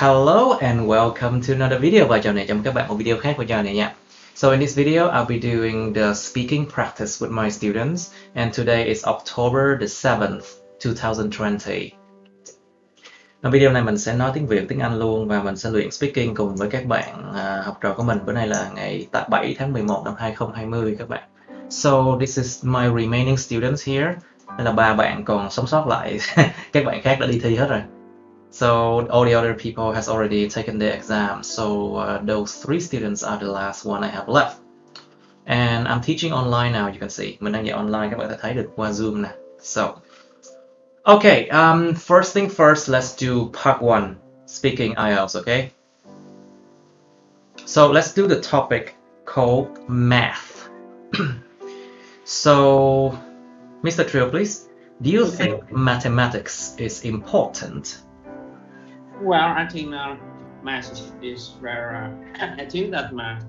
Hello and welcome to another video. Và chào các bạn một video khác của chào này nha. So in this video, I'll be doing the speaking practice with my students, and today is October the 7th, 2020. Ở video này mình sẽ nói tiếng Việt, tiếng Anh luôn, và mình sẽ luyện speaking cùng với các bạn học trò của mình. Bữa nay là ngày 7 tháng 11 năm 2020 các bạn. So this is my remaining students here. Đây là 3 bạn còn sống sót lại. Các bạn khác đã đi thi hết rồi. So all the other people has already taken their exam. So those 3 students are the last one I have left. And I'm teaching online now, you can see. Mình đang dạy online, các bạn có thể thấy được qua Zoom nè. So, okay, first thing first, let's do part 1, speaking IELTS, okay? So let's do the topic called math. So, Mr. Trio, please, do you think mathematics is important? Well, I think math is very. I think that math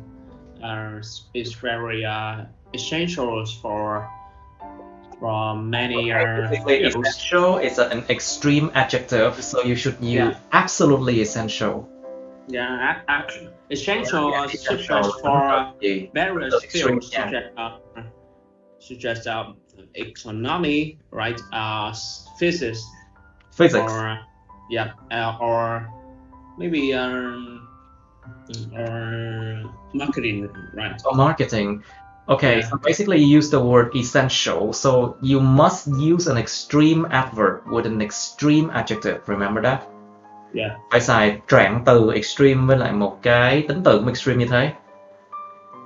is very essential for many fields. Essential is an extreme adjective, so you should use absolutely essential. Yeah, essential for various fields such as economy, right? Physics. Or maybe marketing, right? Or marketing. Okay, so basically you use the word essential, so you must use an extreme adverb with an extreme adjective, remember that? Yeah. Phải xài trạng từ extreme với lại một cái tính từ extreme như thế.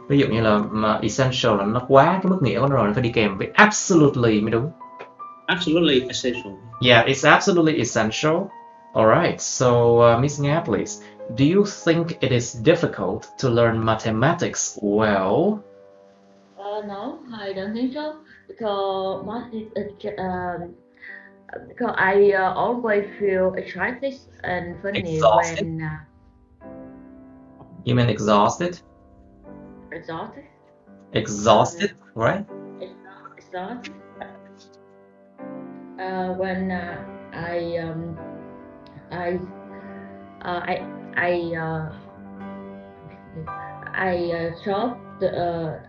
Ví dụ như là essential là nó quá cái mức nghĩa của nó rồi, nó phải đi kèm với absolutely mới đúng. Absolutely essential. Yeah, it's absolutely essential. Alright, so Miss Nga, please, do you think it is difficult to learn mathematics well? No, I don't think so, because because I always feel excited and funny Exhausted? when You mean exhausted? exhausted. Exhausted, right? Exhausted. When I solve the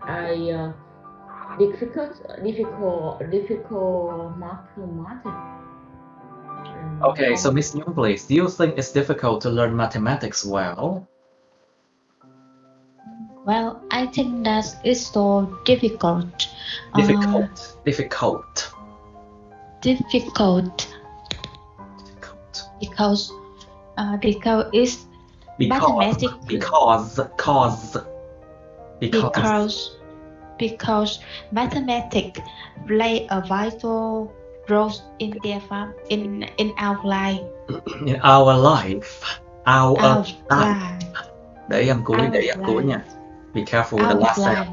difficult mathematics. Okay, so Miss Nyung, please, do you think it's difficult to learn mathematics well? Well, I think that it's so difficult. Difficult. Because it's mathematics. Because mathematics play a vital role in our life. In our life. Our life. Để âm cuối nha. Be careful with the last sound.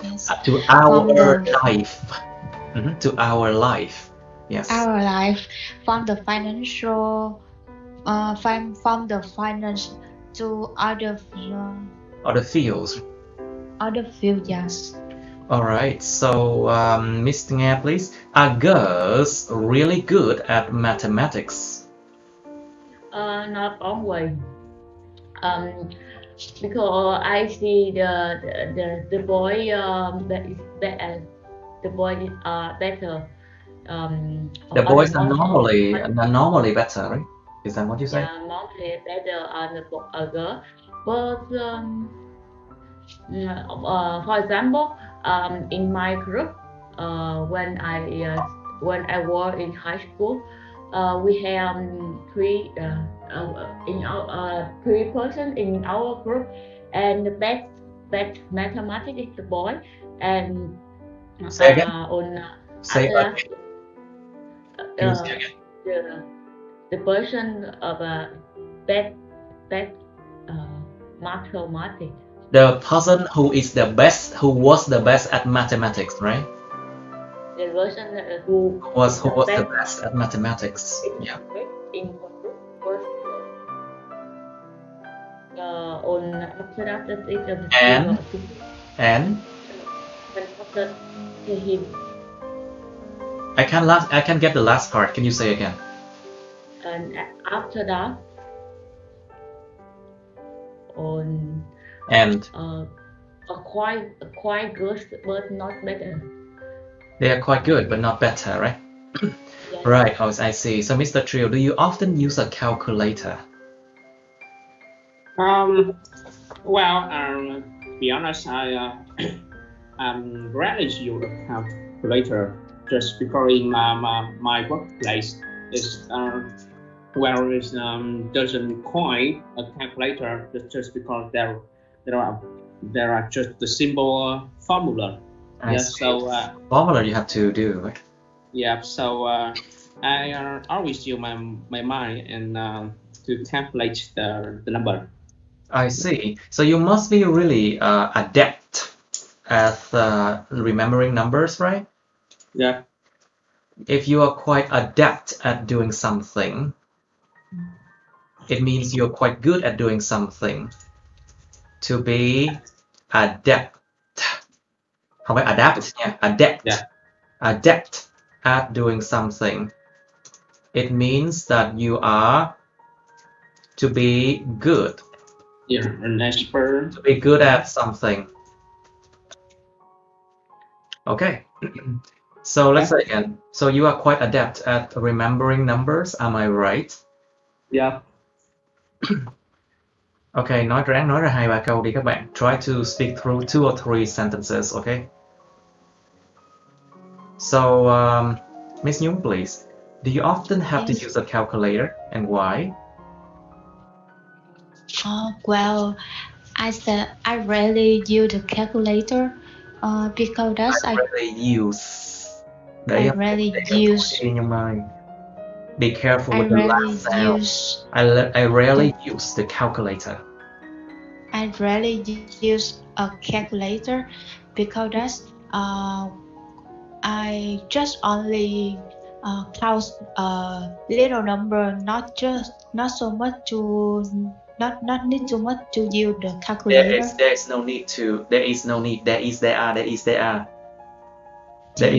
Yes. To our life. To our life. Yes. Our life, from the financial, from the finance to other fields. Other fields, yes. Alright, so Miss Nga, please, are girls really good at mathematics? Not always. Because I see the boy better. The boys are normally better, right? Is that what you say? Yeah, normally better than a girl. But for example, in my group, when I was in high school, we have three person in our group, and the best mathematics is the boy, and Say again. The person of best mathematics. The person who was the best at mathematics, right? The person who was the best at mathematics. Yeah. In first, and I can't get the last part. Can you say again? And after that, on And quite good, but not better. they are quite good, but not better, right? Yes. Right, oh, I see. So, Mr. Trio, do you often use a calculator? Well, to be honest, I rarely use a calculator just because in my workplace is where it doesn't require a calculator just because there are just the simple formula. I Yes, see. so Formula you have to do, right? yeah, so I always use my mind and to calculate the number. I see. So you must be really adept at remembering numbers, right? Yeah. If you are quite adept at doing something, it means you're quite good at doing something. To be adept. Không phải adapt nha, adept. Yeah. Adept at doing something. It means that you are to be good. Yeah, an expert. To be good at something. Okay. So let's say again. So you are quite adept at remembering numbers, am I right? Yeah. Okay, ráng nói ra 2-3 câu đi các bạn. Try to speak through 2 or 3 sentences, okay? So, Miss Nhung, please. Do you often have to Yes. use a calculator, and why? Well, I said I rarely use the calculator because I rarely use. I rarely use. In mind. Be careful I with the rarely last sound. use. I rarely use the calculator. I rarely use a calculator because I just only count little number, not so much to not need too much to use the calculator. There is no need. There is no need. There is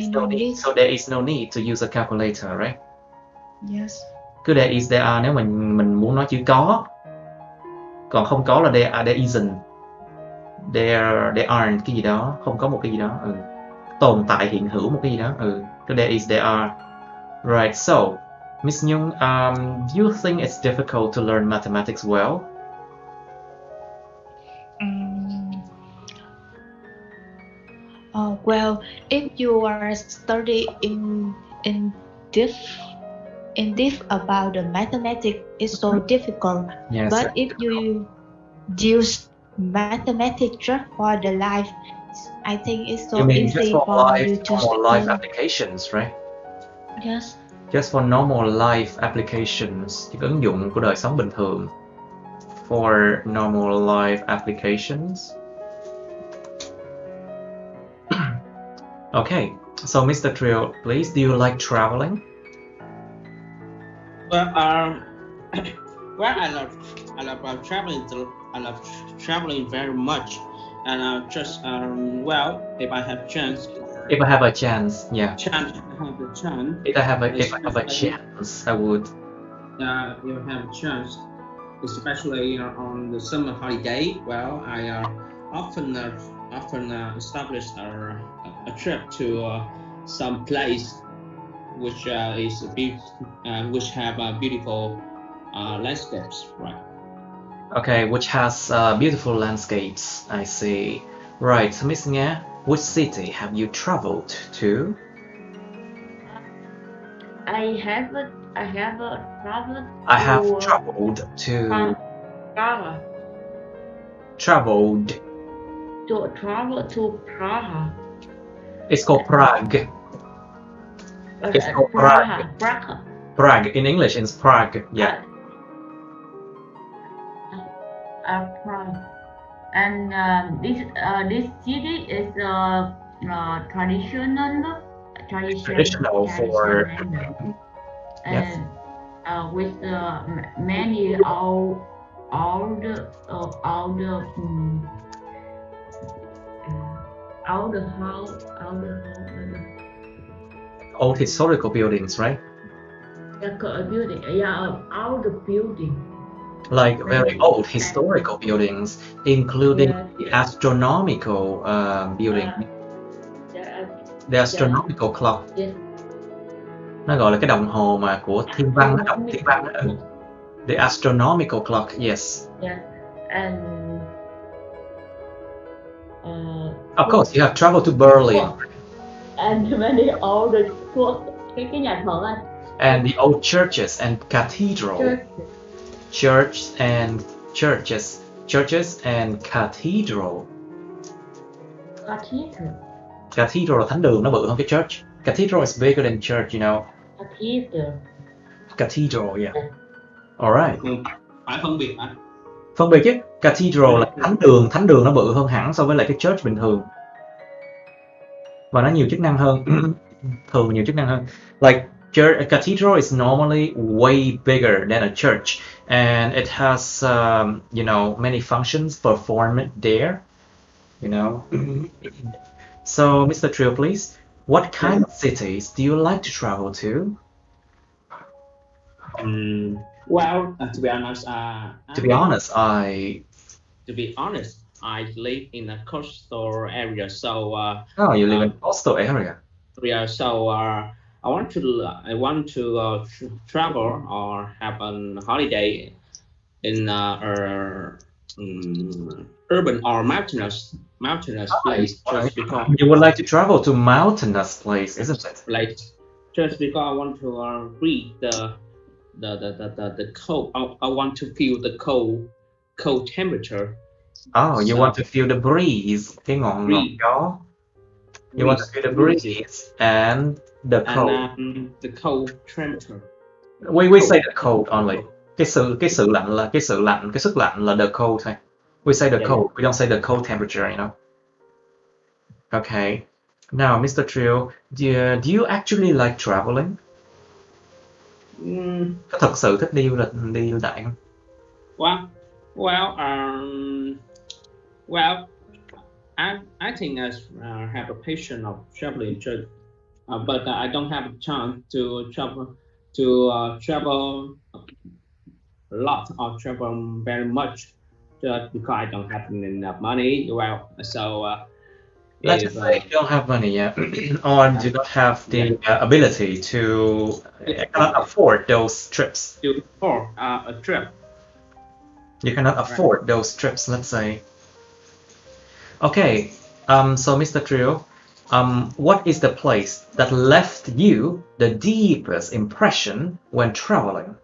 no need. So there is no need to use a calculator, right? Yes. Cứ there is there are nếu mình muốn nói chữ có. Còn không có là there isn't. There aren't cái gì đó, không có một cái gì đó. Tồn tại hiện hữu một cái gì đó. Cứ there is there are. Right. So, Miss Nhung, do you think it's difficult to learn mathematics well? Well, if you are studying in depth about the mathematics, it's so difficult. Yes. But if you use mathematics just for the life, I think it's so easy just for you to normal life study. applications, right? Yes. Just for normal life applications, những ứng dụng của đời sống bình thường. For normal life applications. Okay, so Mr. Trio, please, do you like traveling? Well, I love traveling. I love traveling very much, and just well, if I have chance. If I have a chance, yeah. If I have a chance, I would. You have a chance, especially on the summer holiday. Well, I often establish a trip to some place which which have beautiful landscapes, right? Okay, which has beautiful landscapes. I see. Right, so Miss Nga, which city have you traveled to? I have traveled to Prague. Traveled. To travel to Prague. It's called Prague. It's called Prague. Prague. In English, it's Prague. Yeah. Prague. And this city is traditional for and with many old historical buildings, right? Building, old building. like very old historical buildings, including Yes. the astronomical building, the astronomical clock. Yes. Nó gọi là cái đồng hồ mà của thiên văn, đồng thiên văn. Astronomical. The astronomical clock, yes. Yeah. And Of course, you have traveled to Berlin. and many old cái nhà thờ anh. And the old churches and cathedral. Churches and cathedral. Cathedral là thánh đường, nó bự hơn cái church. Cathedral is bigger than church, you know. Cathedral, yeah. Alright. Phải phân biệt hả? Phân biệt chứ. Cathedral là thánh đường nó bự hơn hẳn so với lại cái church bình thường. Và nó nhiều chức năng hơn. Thường nhiều chức năng hơn. Like a cathedral is normally way bigger than a church, and it has many functions performed there, you know. So Mr. Trill, please, what kind of cities do you like to travel to? Well, to be honest, I live in a coastal area, so you live in a coastal area. Yeah, so I want to travel or have a holiday in urban or mountainous place. Just because you would like to travel to mountainous place, isn't it? Like just because I want to read the cold. I want to feel the cold temperature. Oh, you want to feel the breeze, cái ngọn gió. You want to feel the breeze and the cold. And the cold temperature. We say the cold only. Cái sự lạnh, cái sức lạnh là the cold thôi. We say the cold. We don't say the cold temperature, you know. Okay. Now, Mr. Trill, do you actually like traveling? Có thật sự thích đi du đại không? Well, I think I have a passion of traveling, but I don't have a chance to travel a lot or travel very much, just because I don't have enough money. Well, so let's just say you don't have money yet, or do not have the ability to cannot afford those trips. To afford a trip. You cannot afford those trips, let's say. Okay, so Mr. Trill, what is the place that left you the deepest impression when traveling?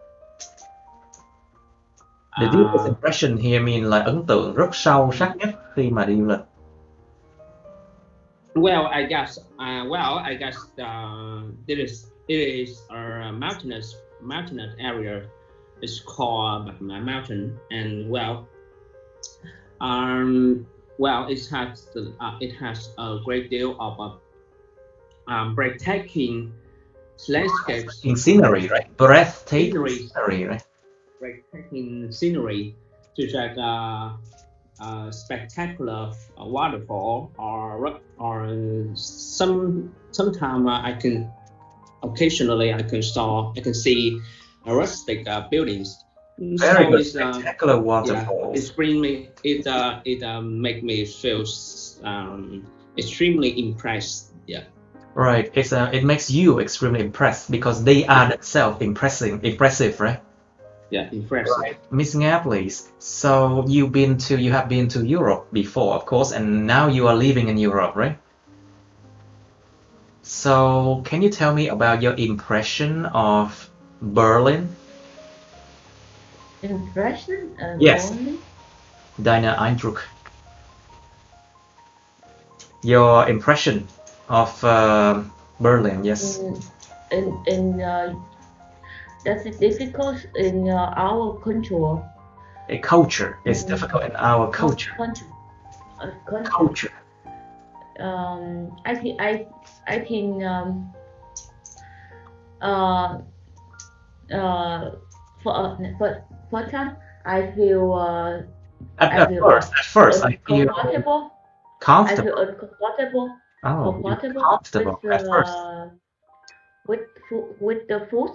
The deepest impression here mean là ấn tượng rất sâu sắc nhất khi mà đi du lịch. Well, I guess it is a mountainous area. It's called mountain, and it has a great deal of breathtaking landscapes. In scenery, right? Breathtaking scenery, right? Breathtaking scenery, such as spectacular waterfall, or sometimes I can see rustic buildings. Very good, spectacular waterfalls. It make me feel extremely impressed. Yeah. Right. It makes you extremely impressed because they are themselves impressive, right? Yeah, impressive. Right. Miss Nga, please. So you have been to Europe before, of course, and now you are living in Europe, right? So can you tell me about your impression of Berlin? Impression? Yes. Berlin? Deine Eindruck. Your impression of Berlin, yes. That's difficult in our culture. A culture is difficult in our culture. Culture. I think for time I feel at first I feel comfortable. I feel uncomfortable. Comfortable at first. With the food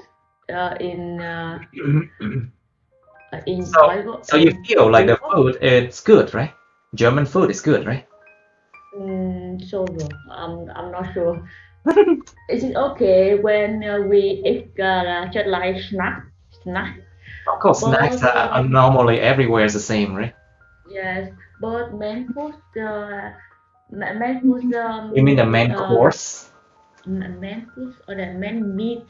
in in So you feel like the food is good, right? German food is good, right? So I'm not sure. Is it okay when we eat just like snack? Of course, snacks But are normally everywhere the same, right? yes, but main food You mean the main course? main food or the main meat,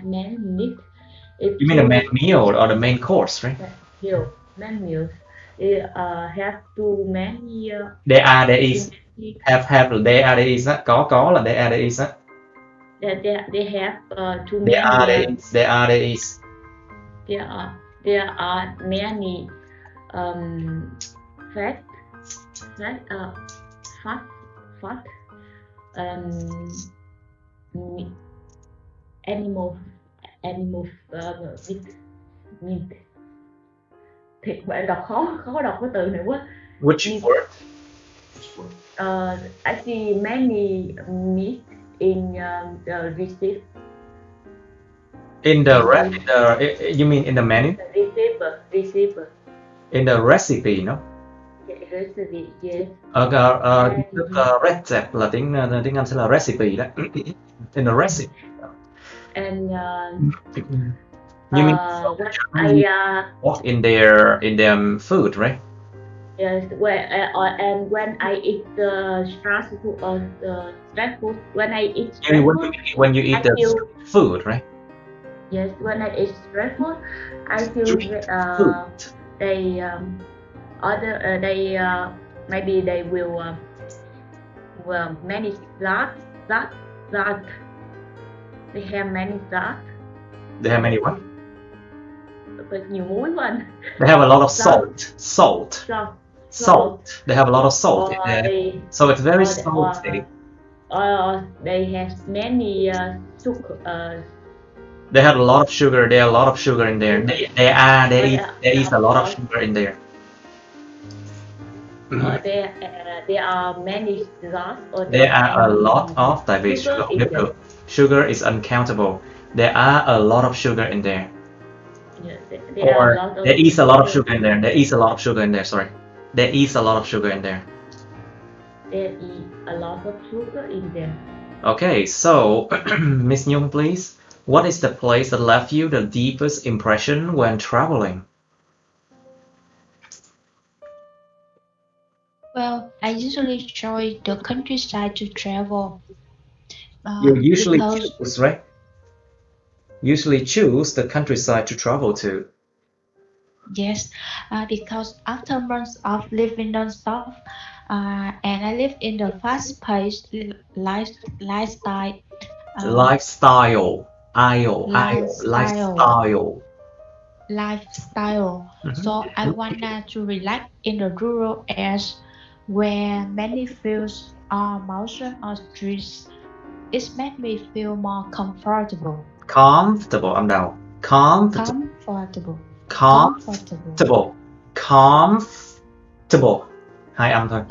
main meat. If You mean the main meal or the main course, right? main meals, it have too many There is. Have, there is á. Có là there is á. they have too There many. there is. There are many fat fat meat, animal meat thịt. Bạn đọc khó đọc cái từ này quá. Which word? I see many meat in the receipt. In the you mean in the menu? Receiver. In the recipe, no? Recipe, yes. Recipe là tiếng Anh sẽ là recipe đó. In the recipe. And you mean what in their food, right? Yes, and when I eat the street food, when I eat street food, when you eat the food, right? Yes, when I eat street food, I feel they other they maybe they will many that they have many that. They have many what? Nhiều muối của anh. They have a lot of salt. They have a lot of salt in there, so it's very salty. They have many sugar. They have a lot of sugar. There are a lot of sugar in there. There is a lot of sugar in there. There are many salt. There are a lot of, tại vì sugar is uncountable. There are a lot of sugar in there. There is a lot of sugar in there. There is a lot of sugar in there. Sorry. There is a lot of sugar in there. There is a lot of sugar in there. Okay, so Miss Nhung, please. What is the place that left you the deepest impression when traveling? Well, I usually enjoy the countryside to travel. You usually choose, right? Usually choose the countryside to travel to. Yes, because after months of living non-stop, and I live in the fast-paced lifestyle. Lifestyle. So I wanted to relax in the rural areas where many fields are mountains or streets. It made me feel more comfortable. Comfortable. I'm down. Comfortable. Hai âm thôi.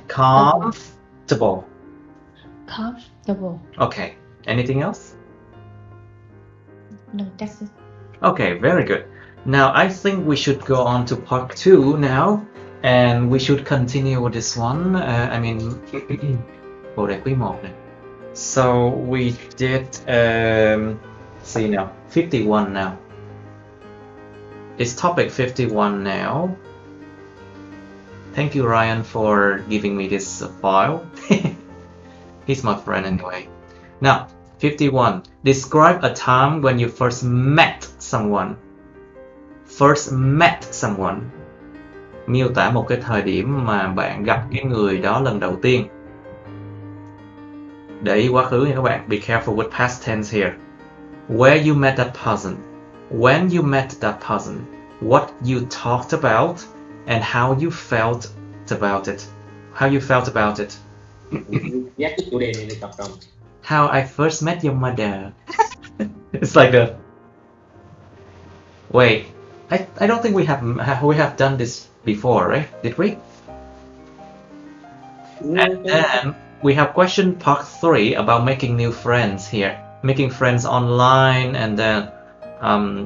Comfortable. Okay. Anything else? No, that's it. Okay, very good. Now I think we should go on to part 2 now, and we should continue with this one. I mean, bộ đề quý 1 này. So we did see now 51 now. It's topic 51 now. Thank you, Ryan, for giving me this file. He's my friend anyway. Now, 51. Describe a time when you first met someone. First met someone. Miêu tả một cái thời điểm mà bạn gặp cái người đó lần đầu tiên. Để ý quá khứ nha các bạn. Be careful with past tense here. Where you met that person. When you met that person. What you talked about. And how you felt about it. How you felt about it. Nhắc cái chủ đề này được tập không? How I first met your mother. It's like a... Wait, I don't think we have done this before, right? Did we? And then we have question part 3 about making new friends here. Making friends online, and then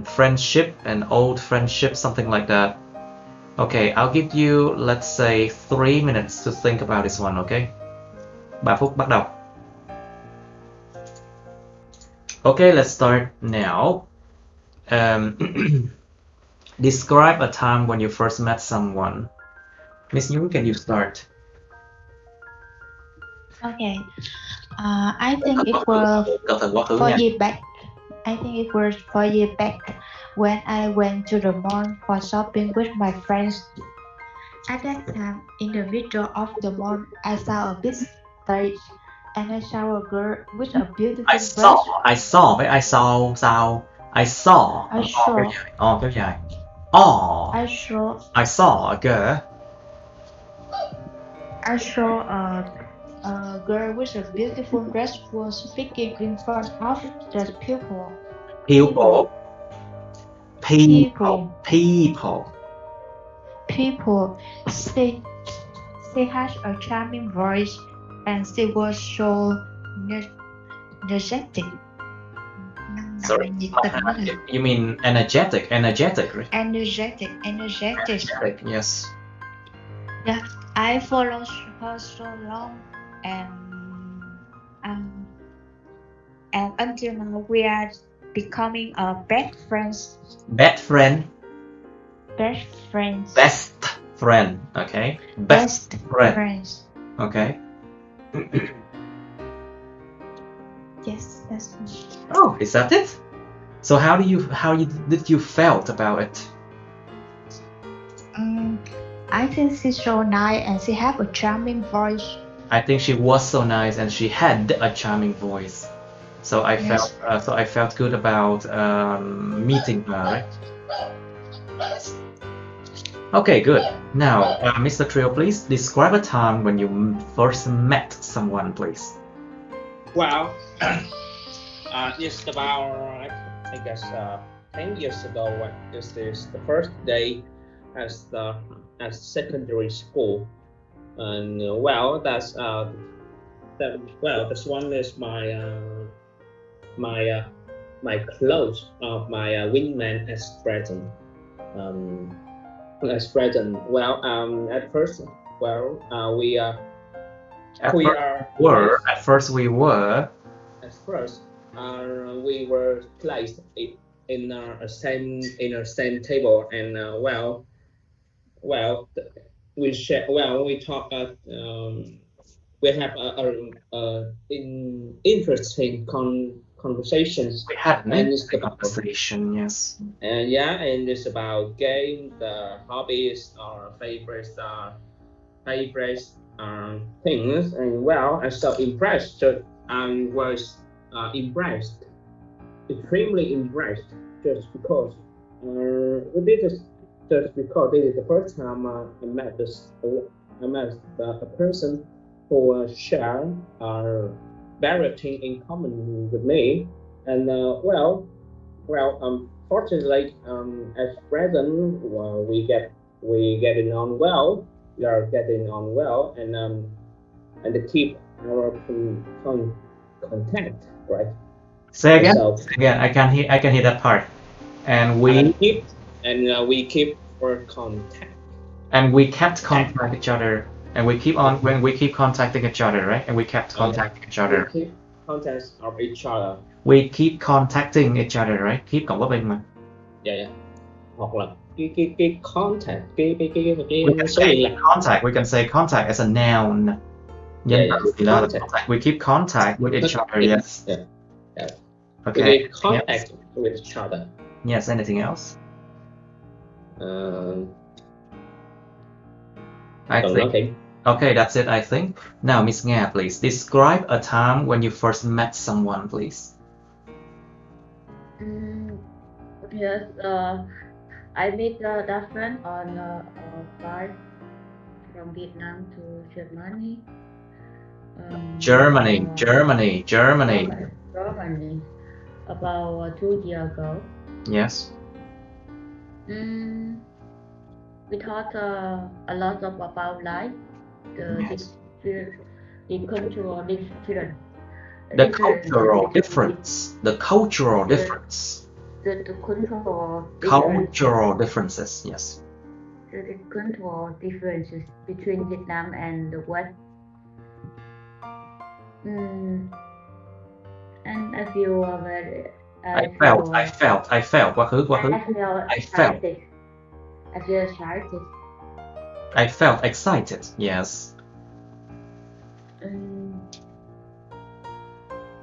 friendship, an old friendship, something like that. Okay, I'll give you, let's say, 3 minutes to think about this one, okay? 3 phút bắt đầu. Okay, let's start now. Describe a time when you first met someone. Miss Nhung, can you start? Okay. I think it was 4 years back. I think it was 4 years back when I went to the mall for shopping with my friends. At that time, in the middle of the mall, I saw a big stage and I saw a girl with a beautiful dress. I saw. I saw. I saw a girl. I saw a girl with a beautiful dress was speaking in front of the people. People. She has a charming voice and she was so energetic. Sorry, you mean energetic, right? Energetic. Yes. Yeah, I followed her so long and until now we are becoming best friends. Best friend. Okay. Best friends. Okay. Yes, that's me. Oh, is that it? So how did you felt about it? I think she's so nice and she have a charming voice. I think she was so nice and she had a charming voice. So I felt good about meeting her, right? Okay, good. Now, Mr. Trio, please describe a time when you first met someone, please. Well, it's about, I guess, 10 years ago. This is the first day at secondary school, and that's one is my clothes of my wingman as present. At first, we were placed in a same table, and we talk. We have interesting conversations. We had an interesting conversation, yes. And it's about game, the hobbies, our favorite things, and I'm so impressed. I was extremely impressed, just because this is the first time I met a person who share various things in common with me, and fortunately, as present, we getting on well. We are getting on well, and keep our contact, right? Say again. Again, I can hear that part. And we keep our contact. And we kept contacting each other. And we keep contacting each other, right? And we kept contacting each other. We keep contact of each other. We keep contacting each other, right? Keep cộng có bên mà. Yeah. Hoặc là cái contact, we can say contact as a noun. Contact. We keep contact with each other. Yes. Yeah. Okay. We keep contact with each other. Yes. Anything else? I think. Nothing. Okay, that's it, I think. Now, Miss Nga, please describe a time when you first met someone, please. Yes, I met that friend on a flight from Vietnam to Germany. Germany. About 2 years ago. Yes. We talked a lot about life, the cultural difference. The cultural difference. the cultural Cultural differences, yes. the cultural differences between Vietnam and the West. And I feel very. I felt. quá khứ. I feel excited. I feel excited. I felt excited, yes.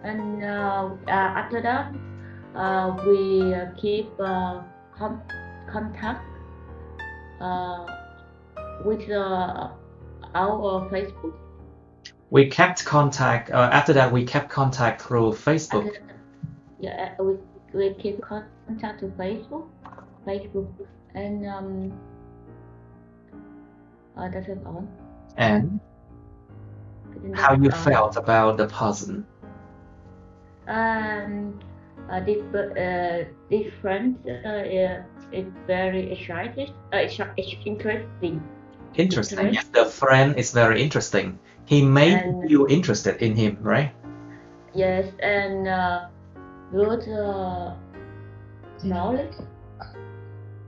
And after that, we keep contact with our Facebook. We kept contact. After that, we kept contact through Facebook. Yeah, we keep contact to Facebook, and that's it all. And how you felt about the person? This friend is very excited. Interesting. Interesting. Yes, the friend is very interesting. He made you interested in him, right? Yes, and good knowledge.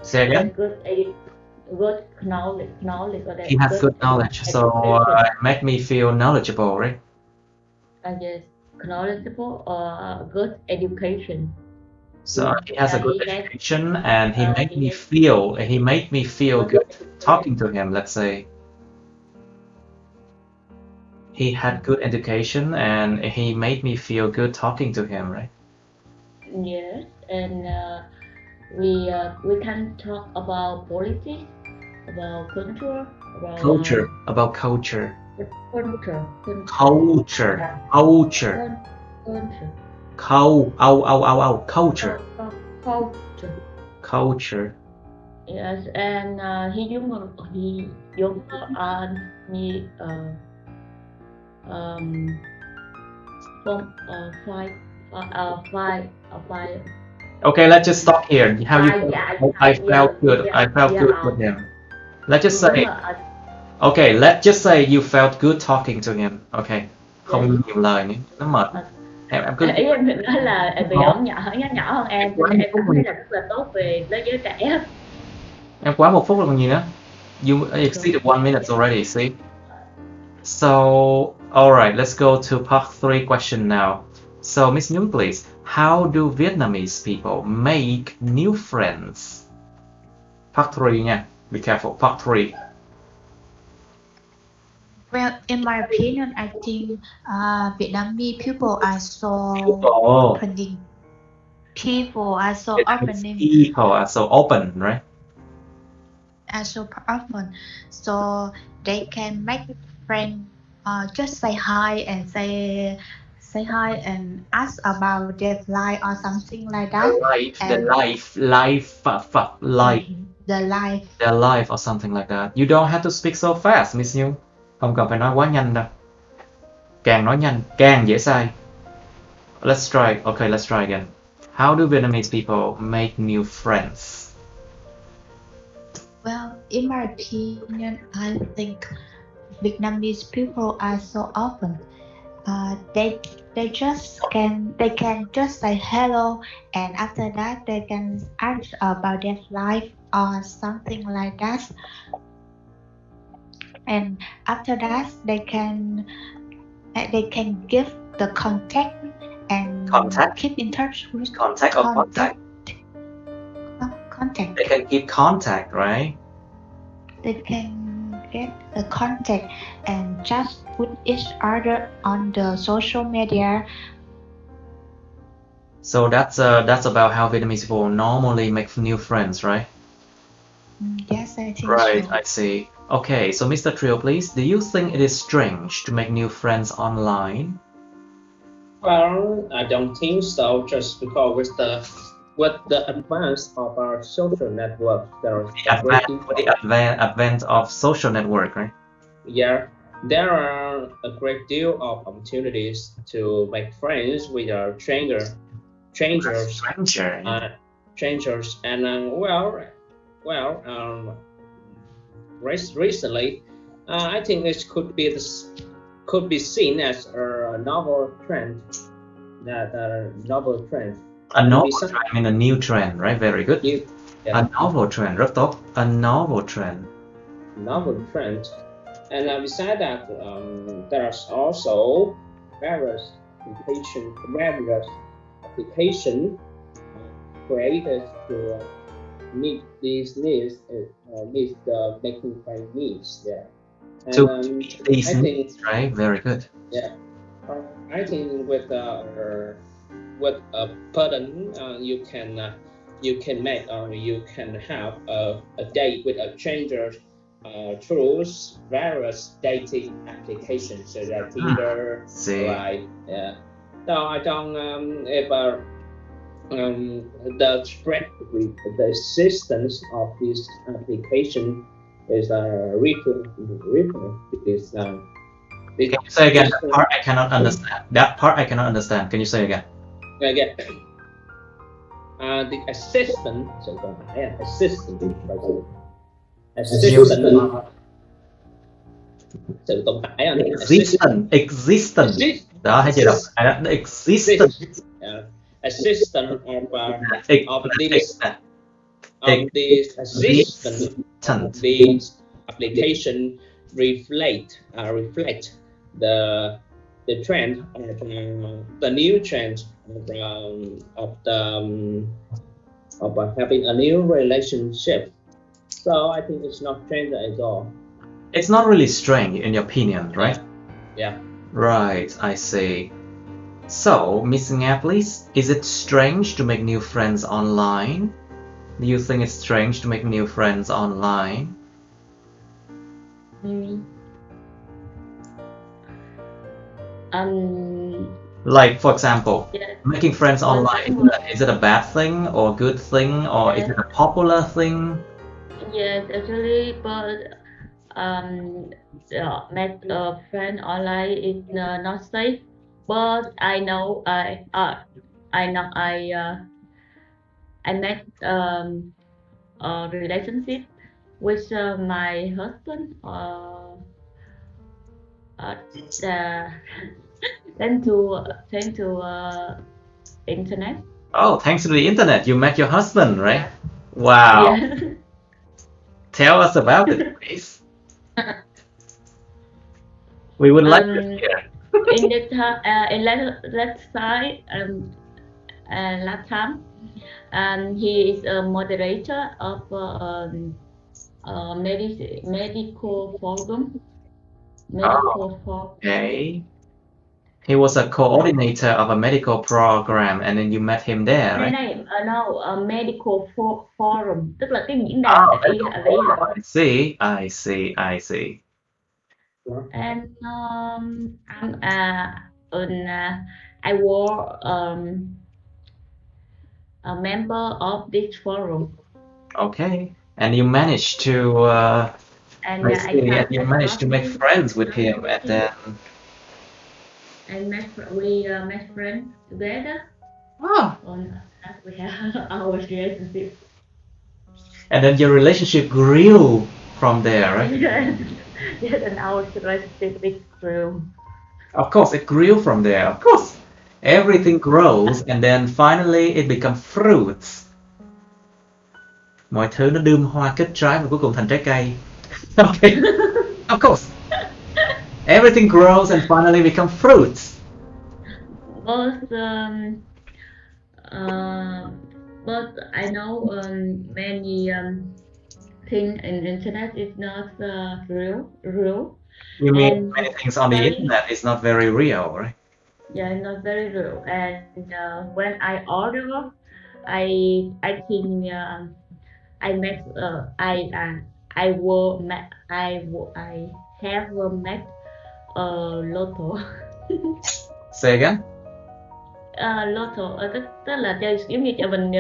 Say again? Good knowledge. He has good knowledge, so it made me feel knowledgeable, right? Yes, knowledgeable or good education. So he has a good education, and he made me feel good talking to him. Let's say he had good education, and he made me feel good talking to him, right? Yes, and we can talk about politics, about culture, about culture. Culture. Culture. Yes, and he younger me from 5. Okay, let's just stop here. How you? I felt good. I felt good with him. Let's just say. Okay, let's just say you felt good talking to him. Okay, không nhiều lời nữa, nó mệt. Em cứ. Ý em định nói là vì ổng nhỏ hơn em, cho nên em cảm thấy là rất là tốt về đối giới trẻ. Em quá 1 phút rồi còn gì nữa. You exceeded 1 minute already. See. So, all right, let's go to part 3 question now. So, Miss Nhung, please, how do Vietnamese people make new friends? Part 3 nha. Be careful. Part 3. Well, in my opinion, I think Vietnamese people are so opening. People are so opening. People are so open, right? Are so open, so they can make friends. Just say hi and say hi and ask about their life or something like that. The life or something like that. You don't have to speak so fast, Miss Nhung. Không cần phải nói quá nhanh đâu. Càng nói nhanh, càng dễ sai. Let's try. Okay, let's try again. How do Vietnamese people make new friends? Well, in my opinion, I think Vietnamese people are so open. They can just say hello, and after that they can ask about their life or something like that. And after that they can give the contact and keep in touch with contact. Contact. They can keep contact, right? They can get the contact and chat with each other on the social media. So that's about how Vietnamese people normally make new friends, right? Yes, I think right, so. I see. Okay, so Mr. Trio, please, do you think it is strange to make new friends online? Well, I don't think so, just because with the advance of our social network, there is the advent of social network, right? Yeah, there are a great deal of opportunities to make friends with our strangers, and recently, I think this could be seen as a novel trend. A novel trend means a new trend, right? Very good. New, yeah. A novel trend, rất tốt. A novel trend. Novel trend. And beside that, there are also various application created to meet these needs, meet the making friend needs. Yeah. And, To meet these I needs, think, right? Very good. yeah. I think with a button, you can make or you can have a date with a stranger through various dating applications, such as Tinder, See. right? Yeah. So I don't if the spread with the existence of this application is real because Can you say again? That part I cannot understand. That part I cannot understand. Can you say again? Again, the assistant, sự tồn tại Existent. Đó, thấy chưa? Existent. Assistant of this assistant of this application reflect the trend the new trend of having a new relationship. So I think it's not strange at all. It's not really strange in your opinion, right? Yeah. Right, I see. So, Miss Nga, please, is it strange to make new friends online? Do you think it's strange to make new friends online? Like, for example, making friends online, is it a bad thing or a good thing, or is it a popular thing? Yes, actually, but make a friend online is not safe. But I know I met a relationship with my husband. Thanks to internet. Oh, thanks to the internet, you met your husband, right? Wow. Yeah. Tell us about it, please. We would like to hear. In last time, he is a moderator of medical forum. Okay. He was a coordinator of a medical program, and then you met him there, right? No, medical forum, tức là cái diễn đàn về y. I see. And I was a member of this forum. Okay, and you managed to make friends with him, and then we met friends together. We have our relationship. And then your relationship grew from there, right? Yes, and our relationship grew. Of course, it grew from there. Of course, everything grows, and then finally it becomes fruits. Mọi thứ nó đơm hoa kết trái và cuối cùng thành trái cây. Okay, of course. Everything grows and finally becomes fruits. But I know many things in internet is not real. You mean many things on the internet is not very real, right? Yeah, not very real. And when I order, I think I met I have met lotto. Say again. Lotto tức là chơi giống như mình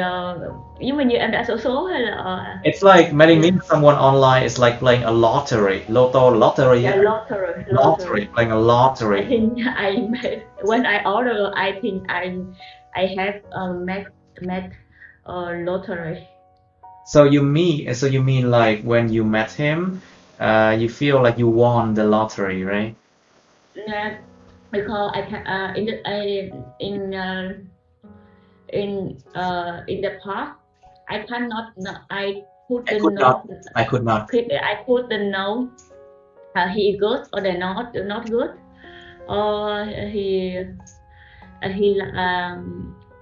giống như em đã xổ số hay là It's like meeting someone online is like playing a lottery. Lottery. Yeah, lottery. Playing a lottery. I think when I order, I think I have met lottery. So you mean like when you met him, you feel like you won the lottery, right? Yeah, because I can in the past. I cannot. I couldn't I could not. I could not. I couldn't know he good or they not good, or he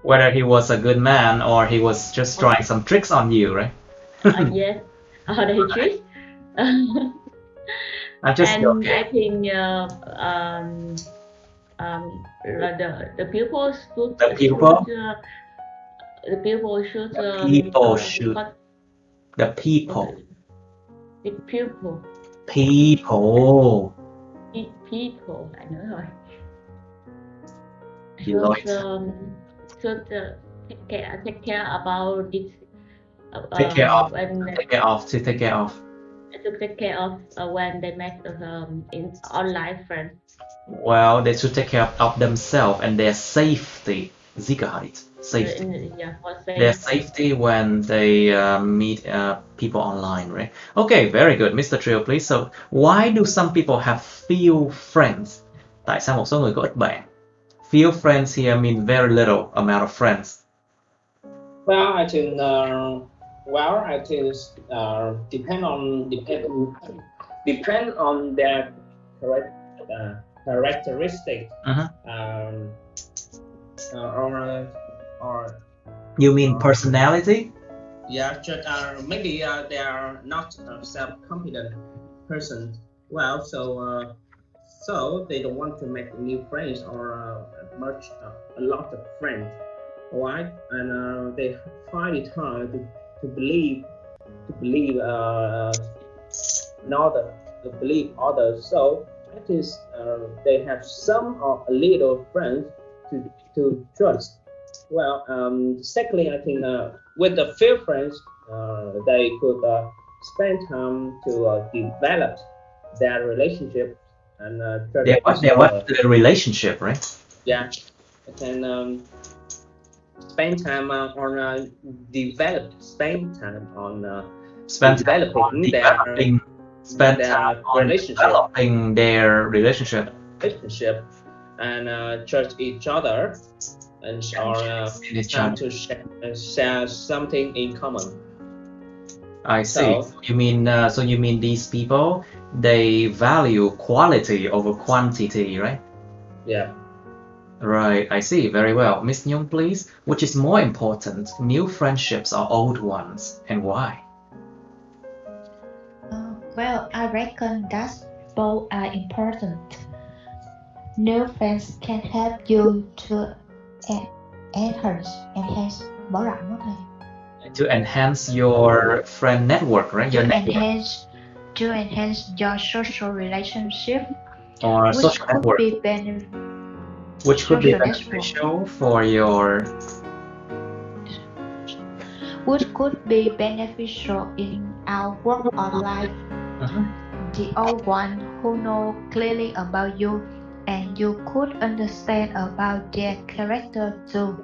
Whether he was a good man or he was just trying some tricks on you, right? yes, or they trick. I'm just And joking. I think the pupils should The people? the people should The people should. The people. the pupil People. people I know rồi. Die Leute. Should take care about this. Take care of. When Take care of. To take care of. to take care of when they make in online friends. Well, they should take care of themselves and their safety. Sicherheit. Safety. Yeah, for Their safety when they meet people online, right? Okay, very good. Mr. Trio, please. So, why do some people have few friends? Tại sao một số người có ít bạn? Few friends here mean very little amount of friends. Well, I think depend on their characteristic. Or you mean personality? Yeah, just maybe they are not a self-confident person. Well, so they don't want to make new friends or a lot of friends, right? And they find it hard to believe others. So that is they have some or a little friends to trust. Well, secondly, I think with a few friends, they could spend time to develop their relationship and the relationship, right? Yeah, and spend time on developing their relationship and trust each other. And time to share something in common. I see. So you mean these people, they value quality over quantity, right? Yeah. Right, I see. Very well. Miss Nyung, please. Which is more important, new friendships or old ones, and why? Well, I reckon that both are important. New friends can help you to enhance to enhance your friend network, right? To enhance your social relationship or social network, which could be beneficial for your. Which could be beneficial in our work or life. The old one who know clearly about you, and you could understand about their character too.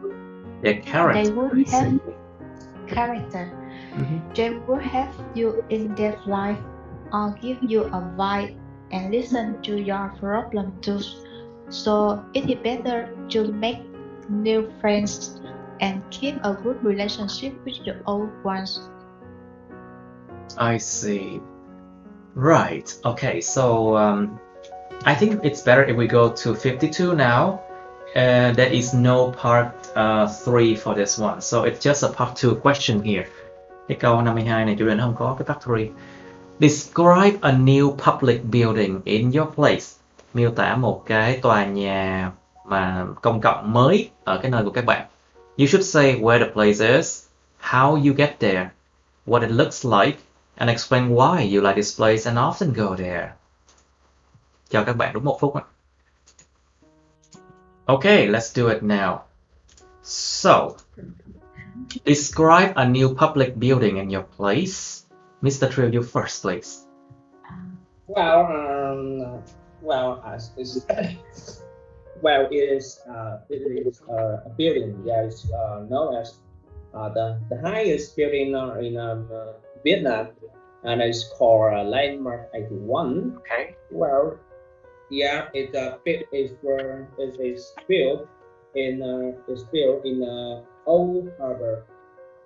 Their character. They would have character. They would have you in their life or give you advice and listen to your problem too. So it is better to make new friends and keep a good relationship with the old ones. I see. Right. Okay. So I think it's better if we go to 52 now. There is no part 3 for this one, so it's just a part 2 question here. Cái câu 52 này chủ định không có cái part 3. Describe a new public building in your place. Miêu tả một cái tòa nhà mà công cộng mới ở cái nơi của các bạn. You should say where the place is, how you get there, what it looks like, and explain why you like this place and often go there. Cho các bạn đúng 1 phút. Okay, let's do it now. So, describe a new public building in your place. Mr. Trill, you first, please. Well, it is a building that is known as the highest building in Vietnam, and it's called Landmark 81. Okay. Well, yeah, it is built is built in Old Harbor.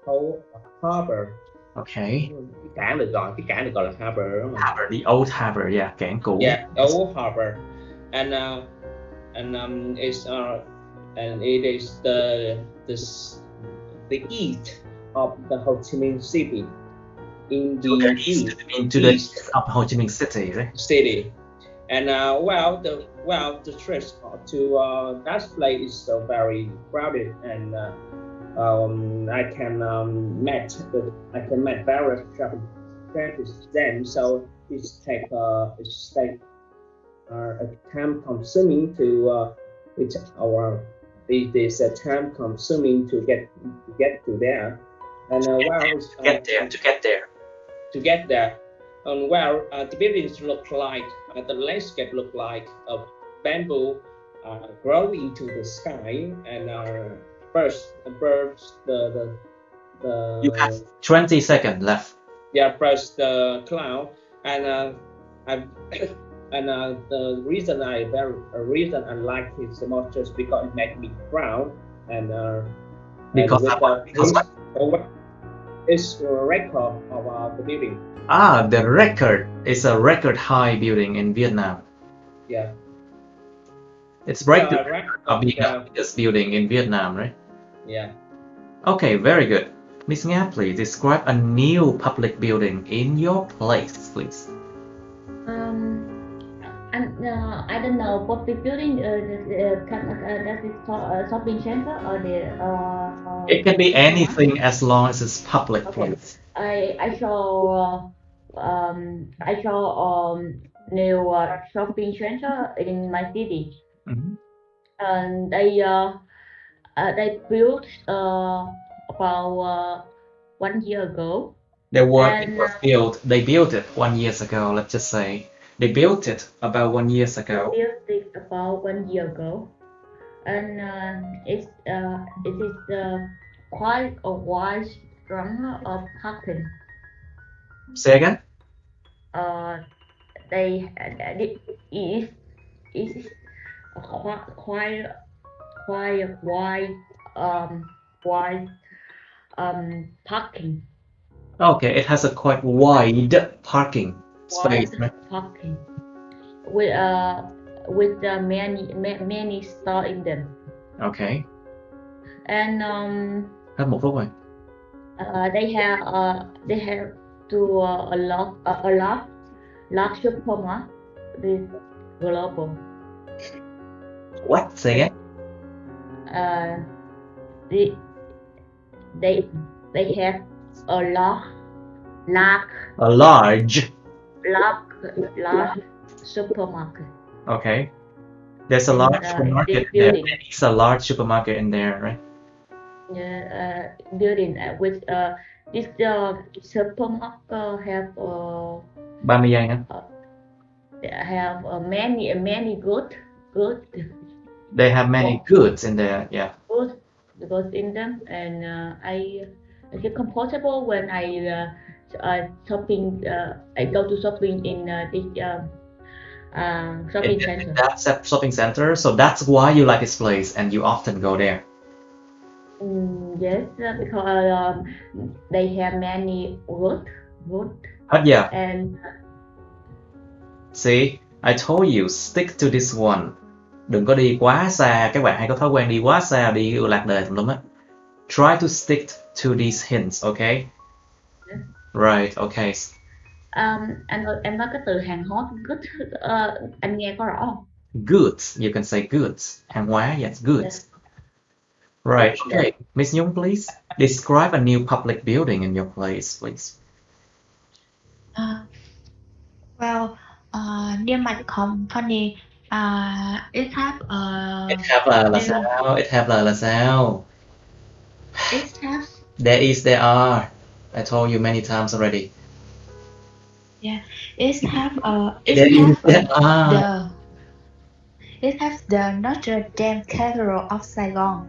Old Harbor. Okay. Cái cảng được gọi là harbor đúng không? Harbor, the old harbor, yeah, cảng cũ. Yeah, Old Harbor, and it's and it is the east of the Ho Chi Minh City. In the east, into the east of Ho Chi Minh City, right? City, and the trip to that place is so very crowded, and I can met various traffic then, so it's a time consuming to it is a time consuming to get to there, and to get there. And the buildings look like the landscape look like a bamboo growing to the sky, and birds the You have 20 seconds left. Yeah, birds the cloud, and the reason I like it so much is because it makes me proud, and Because it's a record of the building. The record is a record high building in Vietnam. Yeah. It's break the record of being the biggest building in Vietnam, right? Yeah. Okay, very good. Miss Nga, please describe a new public building in your place, please. I don't know what the building does it call a shopping center or the It can be anything as long as it's public, okay. please. I saw new shopping center in my city, and they built about 1 year ago. They built it 1 year ago. Let's just say they built it about 1 year ago. They built it about 1 year ago, and it is quite a wide genre of parking. Say again. It is quite wide parking. Okay, it has a quite wide parking space, right? Parking with many stores in them. Okay. And Hết 1 phút rồi. They have to a lot supermarket with global. What? Say again. They have a large supermarket. Okay. There's a large supermarket there. It's a large supermarket in there, right? Building with this supermarket have 30 giây nữa. Have many good. They have many goods in there, yeah. Goods in them, and I feel comfortable when I shopping. I go to shopping in this shopping center. That's a shopping center, so that's why you like this place and you often go there. Yes, because they have many good. But yeah. And see, I told you, stick to this one. Đừng có đi quá xa. Các bạn hay có thói quen đi quá xa, đi lạc đề tùm lum á. Try to stick to these hints, okay? Yes. Right, okay. Em nói cái từ hàng hóa good, anh nghe có rõ không? Goods, you can say goods. Hàng hóa, yes, goods. Yes. Right, okay. Miss Nhung, please describe a new public building in your place, please. Near my company, it have là sao? It have là sao? It has. There are. I told you many times already. Yeah, it have the Notre Dame Cathedral of Saigon.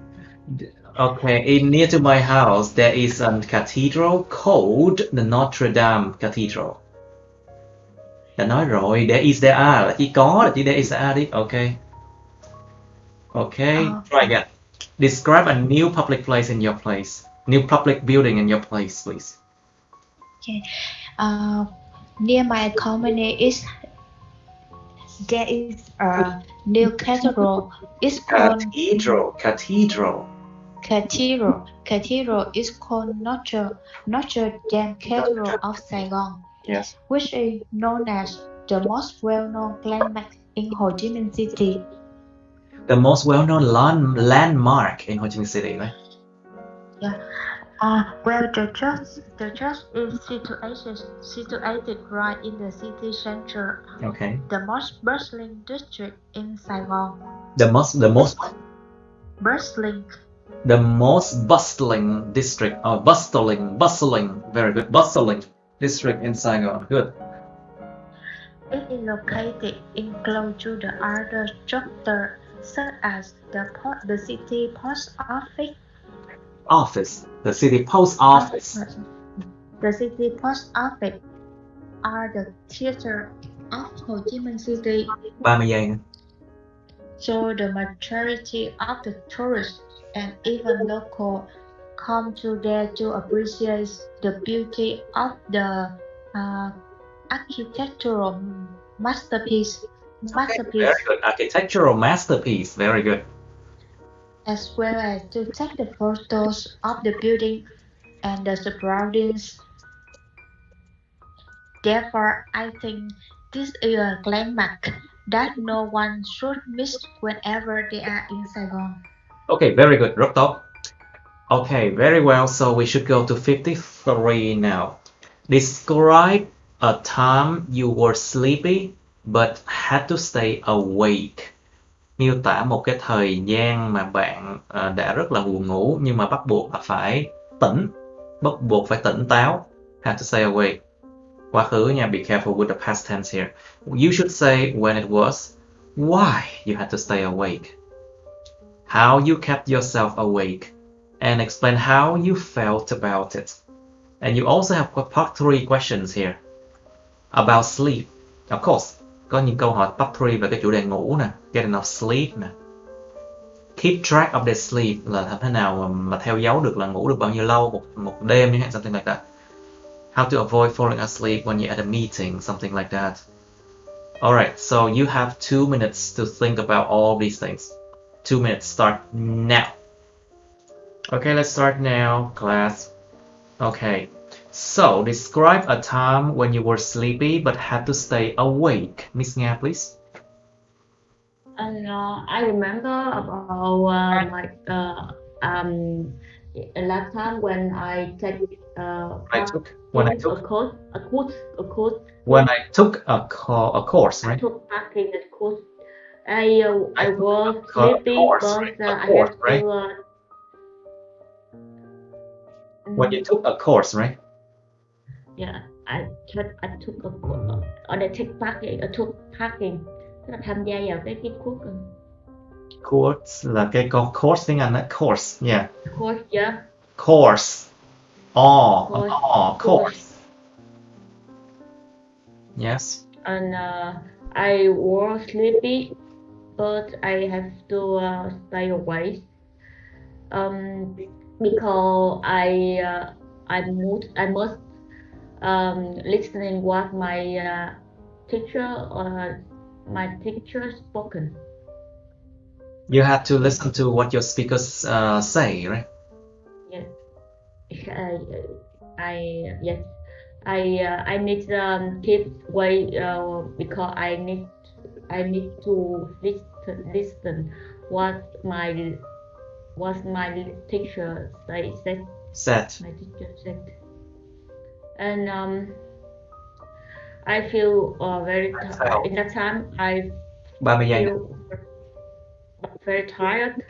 Okay, near to my house there is a cathedral called the Notre Dame Cathedral. Đã nói rồi, there are là chỉ có, là chỉ there is are đi. Okay. Okay, try again. Describe a new public place in your place. New public building in your place, please. Okay. Near my community there is a new cathedral. It's called Cathedral. Cathedral is called Notre Dame Cathedral of Saigon. Yes. Which is known as the most well-known landmark in Ho Chi Minh City. The most well-known landmark in Ho Chi Minh City, right? Yeah. Well, the church is situated right in the city center. Okay. The most bustling district in Saigon. The most Bustling. The most bustling district. Oh, bustling. Very good. Bustling district in Saigon. Good. It is located in close to the other structures such as the city post office. The city post office. The city post office are the theater of Ho Chi Minh City. 30 giây nữa. So the majority of the tourists and even local come to there to appreciate the beauty of the architectural masterpiece. Very good. Architectural masterpiece. Very good. As well as to take the photos of the building and the surroundings. Therefore, I think this is a landmark that no one should miss whenever they are in Saigon. Okay, very good. Rất tốt. Okay, very well. So we should go to 53 now. Describe a time you were sleepy but had to stay awake. Miêu tả một cái thời gian mà bạn đã rất là buồn ngủ nhưng mà bắt buộc là phải tỉnh táo. Had to stay awake. Quá khứ nha, be careful with the past tense here. You should say when it was, why you had to stay awake, how you kept yourself awake, and explain how you felt about it. And you also have part 3 questions here about sleep. Of course, có những câu hỏi part 3 về cái chủ đề ngủ nè, get enough sleep nè. Keep track of the sleep là làm thế nào mà theo dấu được là ngủ được bao nhiêu lâu một đêm như something like that. How to avoid falling asleep when you're at a meeting, something like that. Alright, so you have 2 minutes to think about all these things. 2 minutes, start now. Okay, let's start now, class. Okay, so describe a time when you were sleepy but had to stay awake. Miss Nga, please. And I remember about last time when I take When I took a course, right? I took part in the course. I was sleepy because I have to. When you took a course, right? Yeah, I took a course. I take part in. I took part in. Tức là tham gia vào cái course. Course là cái con course tiếng Anh đó, course, yeah. Course, yeah. Course. Course. Yes. And I was sleepy, but I have to stay awake. Because I must listening what my teacher spoken. You have to listen to what your speakers say, right? Yes. I need keep away because I need to listen what my teacher said. My teacher said, and I feel very tired. In that time, I feel very tired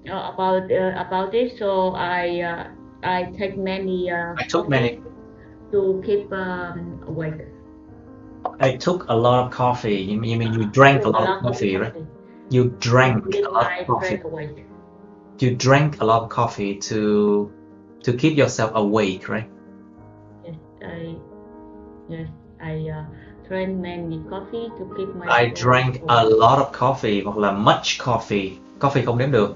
about it. So I take many. I took many to keep awake. I took a lot of coffee. You mean you drank a lot of coffee, right? You drank a lot of coffee. You drank a lot of coffee to keep yourself awake, right? Yes. I drank many coffee to keep my. I drank a lot of coffee hoặc là much coffee. Coffee không đếm được.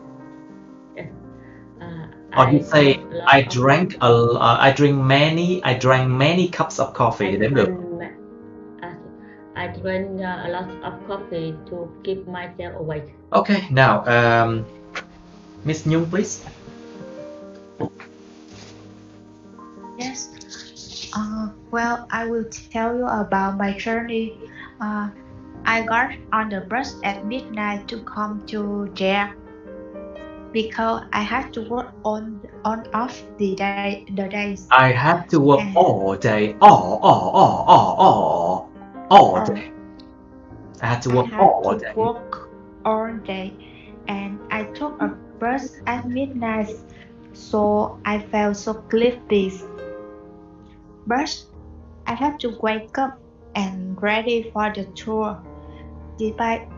Or you say I drank I drank many cups of coffee. Đếm được. I drank a lot of coffee to keep myself awake. Okay, now Miss Nhung, please. Yes. Well, I will tell you about my journey. I got on the bus at midnight to come to there because I had to work on off the days. I had to work all day, all day. I had to work all day. Work all day, and I took a bus at midnight, so I felt so sleepy. But I had to wake up and ready for the tour. Despite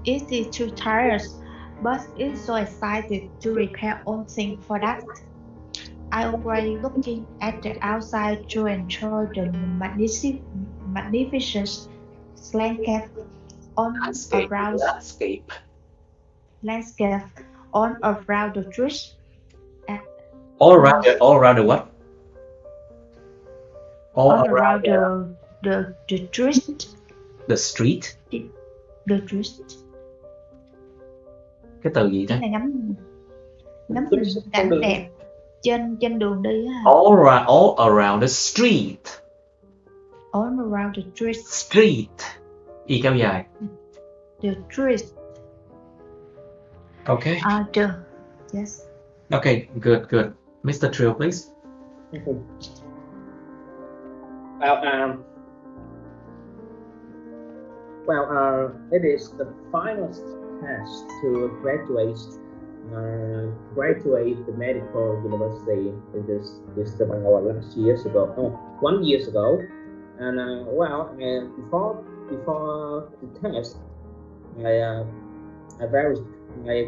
it's too tired, but it's so excited to repair all things for that. I already looking at the outside to enjoy the magnificent landscape all around the trees. All around the what? All around the street. The street. The street. Cái từ gì đó? Cái này ngắm cảnh đẹp trên đường đi á. All around the street. All around the street. Street. Y kéo dài. The street. Okay. Yes. Okay, good. Mr. Trill, please. It is the final test to graduate the medical university. This about last years ago. 1 year ago, and before the test, I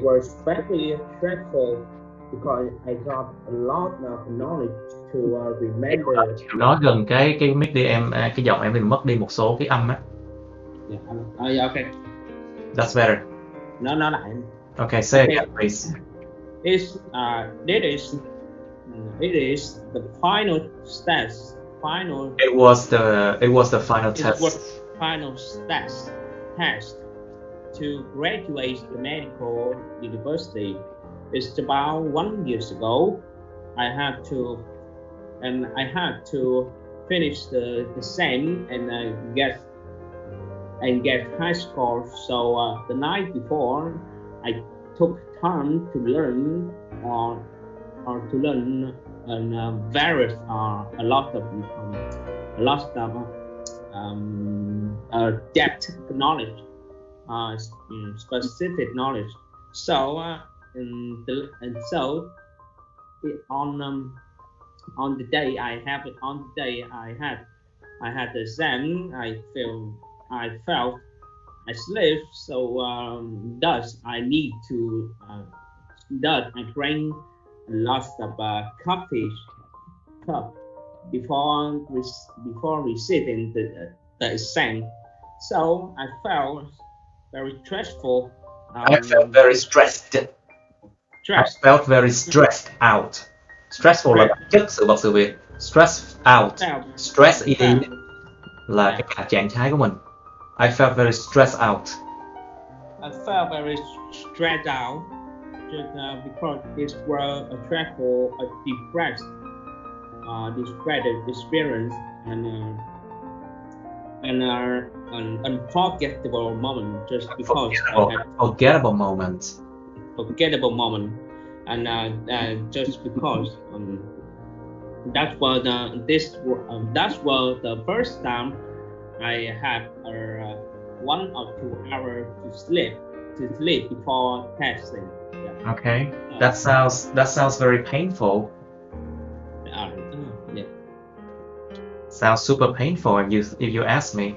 was very stressful because I got a lot of knowledge to remember. Nói gần cái mic đi em, cái giọng em bị mất đi một số cái âm á. Yeah, okay. That's better. No, lại. Okay, say again, please. It is the final test. It was the final test. It was final test to graduate the medical university. It's about 1 year ago. I had to finish the exam and get high score. So the night before, I took time to learn a lot of depth knowledge, specific knowledge. So on the day I had the exam, I felt I slept, so thus I drank a lot of coffee cup before receiving the exam. So I felt very stressful. I felt very stressed. I felt very stressed out. Stressful là chất sự bật sự việc. Stressed out. Stress eating là cái trạng thái của mình. I felt very stressed out. I felt very stressed out just because this was a stressful, depressed experience and an unforgettable moment. Just because forgettable moment, and just because that was the first time I had 1 or 2 hours to sleep before testing. Yeah. Okay, that sounds very painful. Yeah. Sounds super painful if you ask me.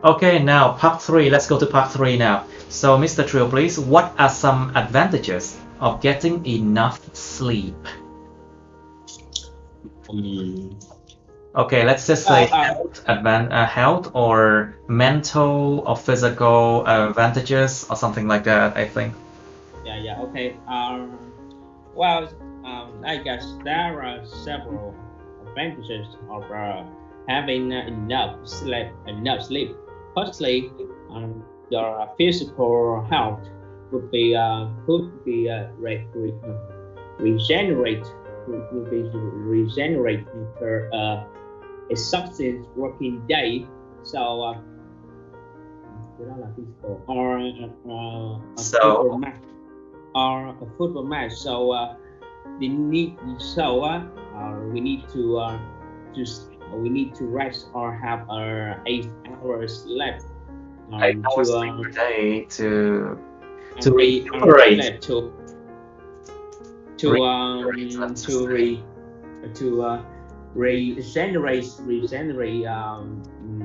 Okay, now part 3. Let's go to part 3 now. So, Mr. Trill, please, what are some advantages of getting enough sleep? Okay, let's just say health or mental or physical advantages or something like that, I think. Yeah, okay. Well, I guess there are several advantages of having enough sleep. Firstly, your physical health could be regenerate after a successful working day. So cái đó là physical or a football match. So we need to rest or have 8 hours left 8 hours sleep per day to recuperate regenerate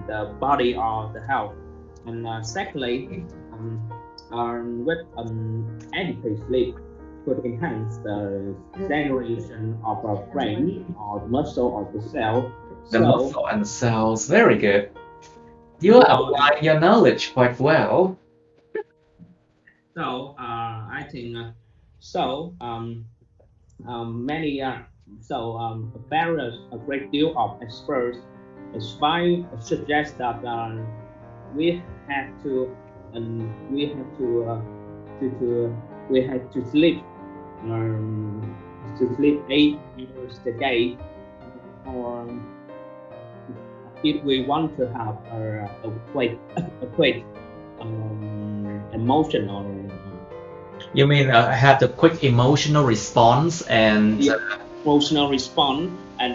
the body or the health. And secondly, with adequate sleep could enhance the generation of a brain or the muscle or the cell. the muscle and cells. Very good. You are applying your knowledge quite well. So I think various a great deal of experts suggest that we have to sleep 8 hours a day, or if we want to have a quick emotional. You mean have the quick emotional response and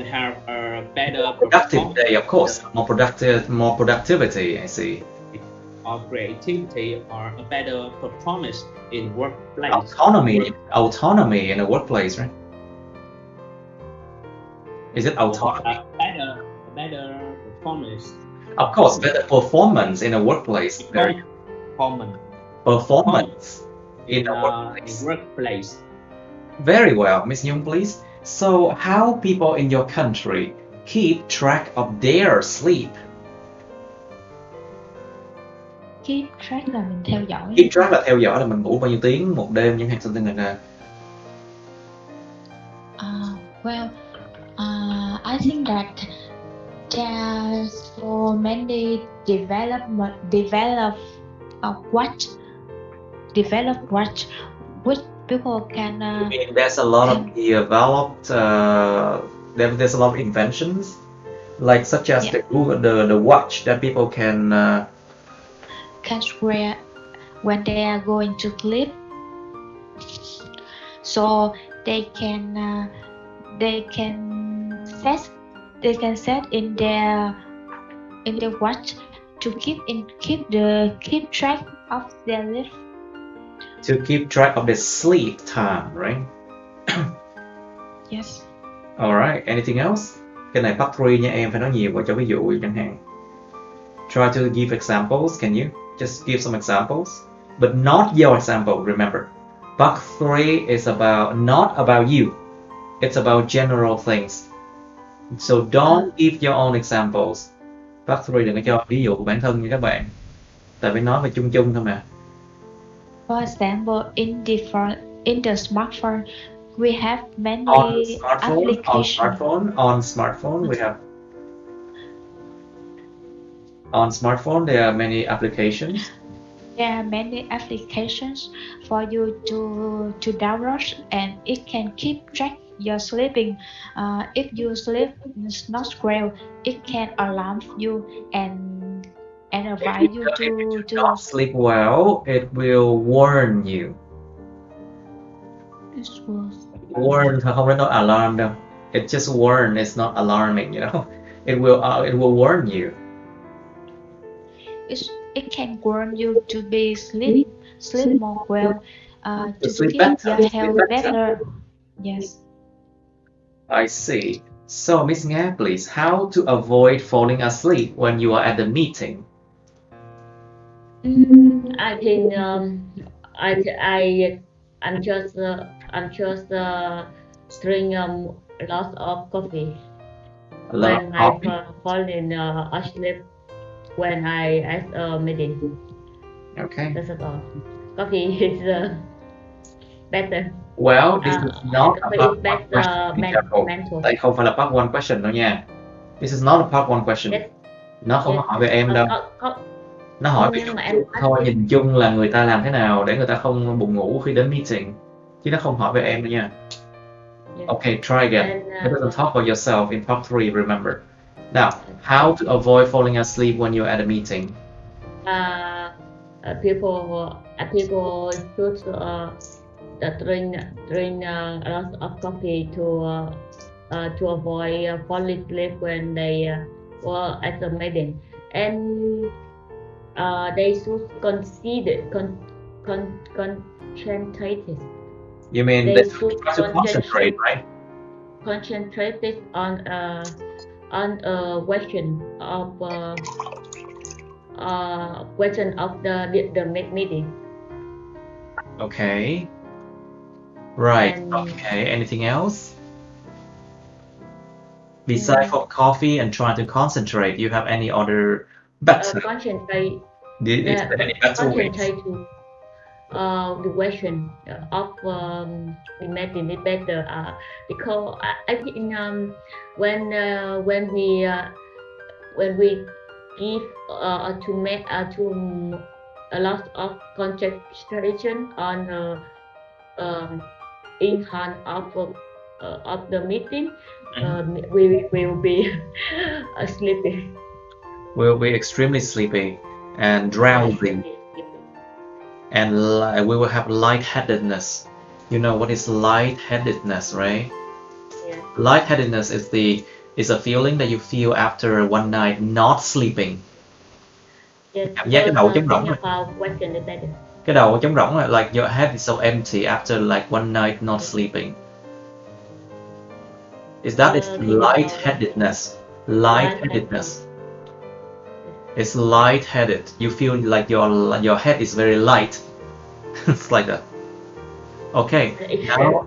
have a better productive day, of course. More productivity, I see. Or creativity or a better performance in workplace. Autonomy in the workplace, right? Is it autonomy? Better performance. Of course, better performance in a workplace. Performance in a workplace. Very well, Miss Nhung, please. So, how people in your country keep track of their sleep? Keep track là mình theo dõi. Keep track là theo dõi là mình ngủ bao nhiêu tiếng một đêm chẳng hạn, something like that. I think that there's so many developed watch which people can. You mean there's a lot of developed. There's a lot of inventions, like such as the watch that people can wear when they are going to sleep, so they can set in their watch to keep track of their life. To keep track of the sleep time, right? Yes. Alright, anything else? Cái này part 3 nha em, phải nói nhiều vào cho ví dụ chẳng hạn. Try to give examples, can you? Just give some examples. But not your example, remember. Part 3 is not about you. It's about general things. So don't give your own examples. Part 3 đừng có cho ví dụ của bản thân nha các bạn. Tại vì nói về chung chung thôi mà. For example, in the smartphone, we have many applications. On smartphone, we have. On smartphone, there are many applications. There are many applications for you to download, and it can keep track your sleeping. If you sleep not well, it can alarm you and advise you to not sleep well. It will warn you. Warn không phải nói alarm đâu. It just warn. It's not alarming, you know. It will warn you. It can warn you to be sleep more well, to sleep keep better. your health better. Yes. I see. So, Miss Nga, please, how to avoid falling asleep when you are at the meeting? I think I'm just string lot of coffee. A lot When of I coffee. fall in asleep when I at a meeting. Okay. That's all. Coffee is better. Well, this is not a Coffee part is one question. Be careful. mental. Đây không phải là part one question đâu nha. This is not a part one question. Yes. Nó không có hỏi về em đâu. Nó hỏi về Nhưng mà chung em thôi, nhìn chung là người ta làm thế nào để người ta không buồn ngủ khi đến meeting. Chứ nó không hỏi về em đâu nha. Yes. Okay, try again. And, It doesn't talk about yourself in part 3, remember. Now, how to avoid falling asleep when you're at a meeting? People should drink a lot of coffee to avoid falling asleep when they were at the meeting, and they should concentrate. You mean They they should try to concentrate, right? Concentrate on a question of the meeting. Okay. Right. And, okay. Anything else? Besides for coffee and trying to concentrate, you have any other better? Concentrate. Is there any better ways? Concentrate to the question of the meeting is better because I think when we give to make to a lot of concentration on in hand of the meeting, we will be sleepy. We'll be extremely sleepy and drowsy, and we will have lightheadedness. You know what is lightheadedness, right? Yeah. Lightheadedness is a feeling that you feel after one night not sleeping. Yes. Cảm giác cái đầu trống rỗng rồi. Cái đầu trống rỗng rồi, like your head is so empty after like one night not sleeping. Is that it's lightheadedness? Lightheadedness. It's lightheaded. You feel like your head is very light. It's like that. Okay. Now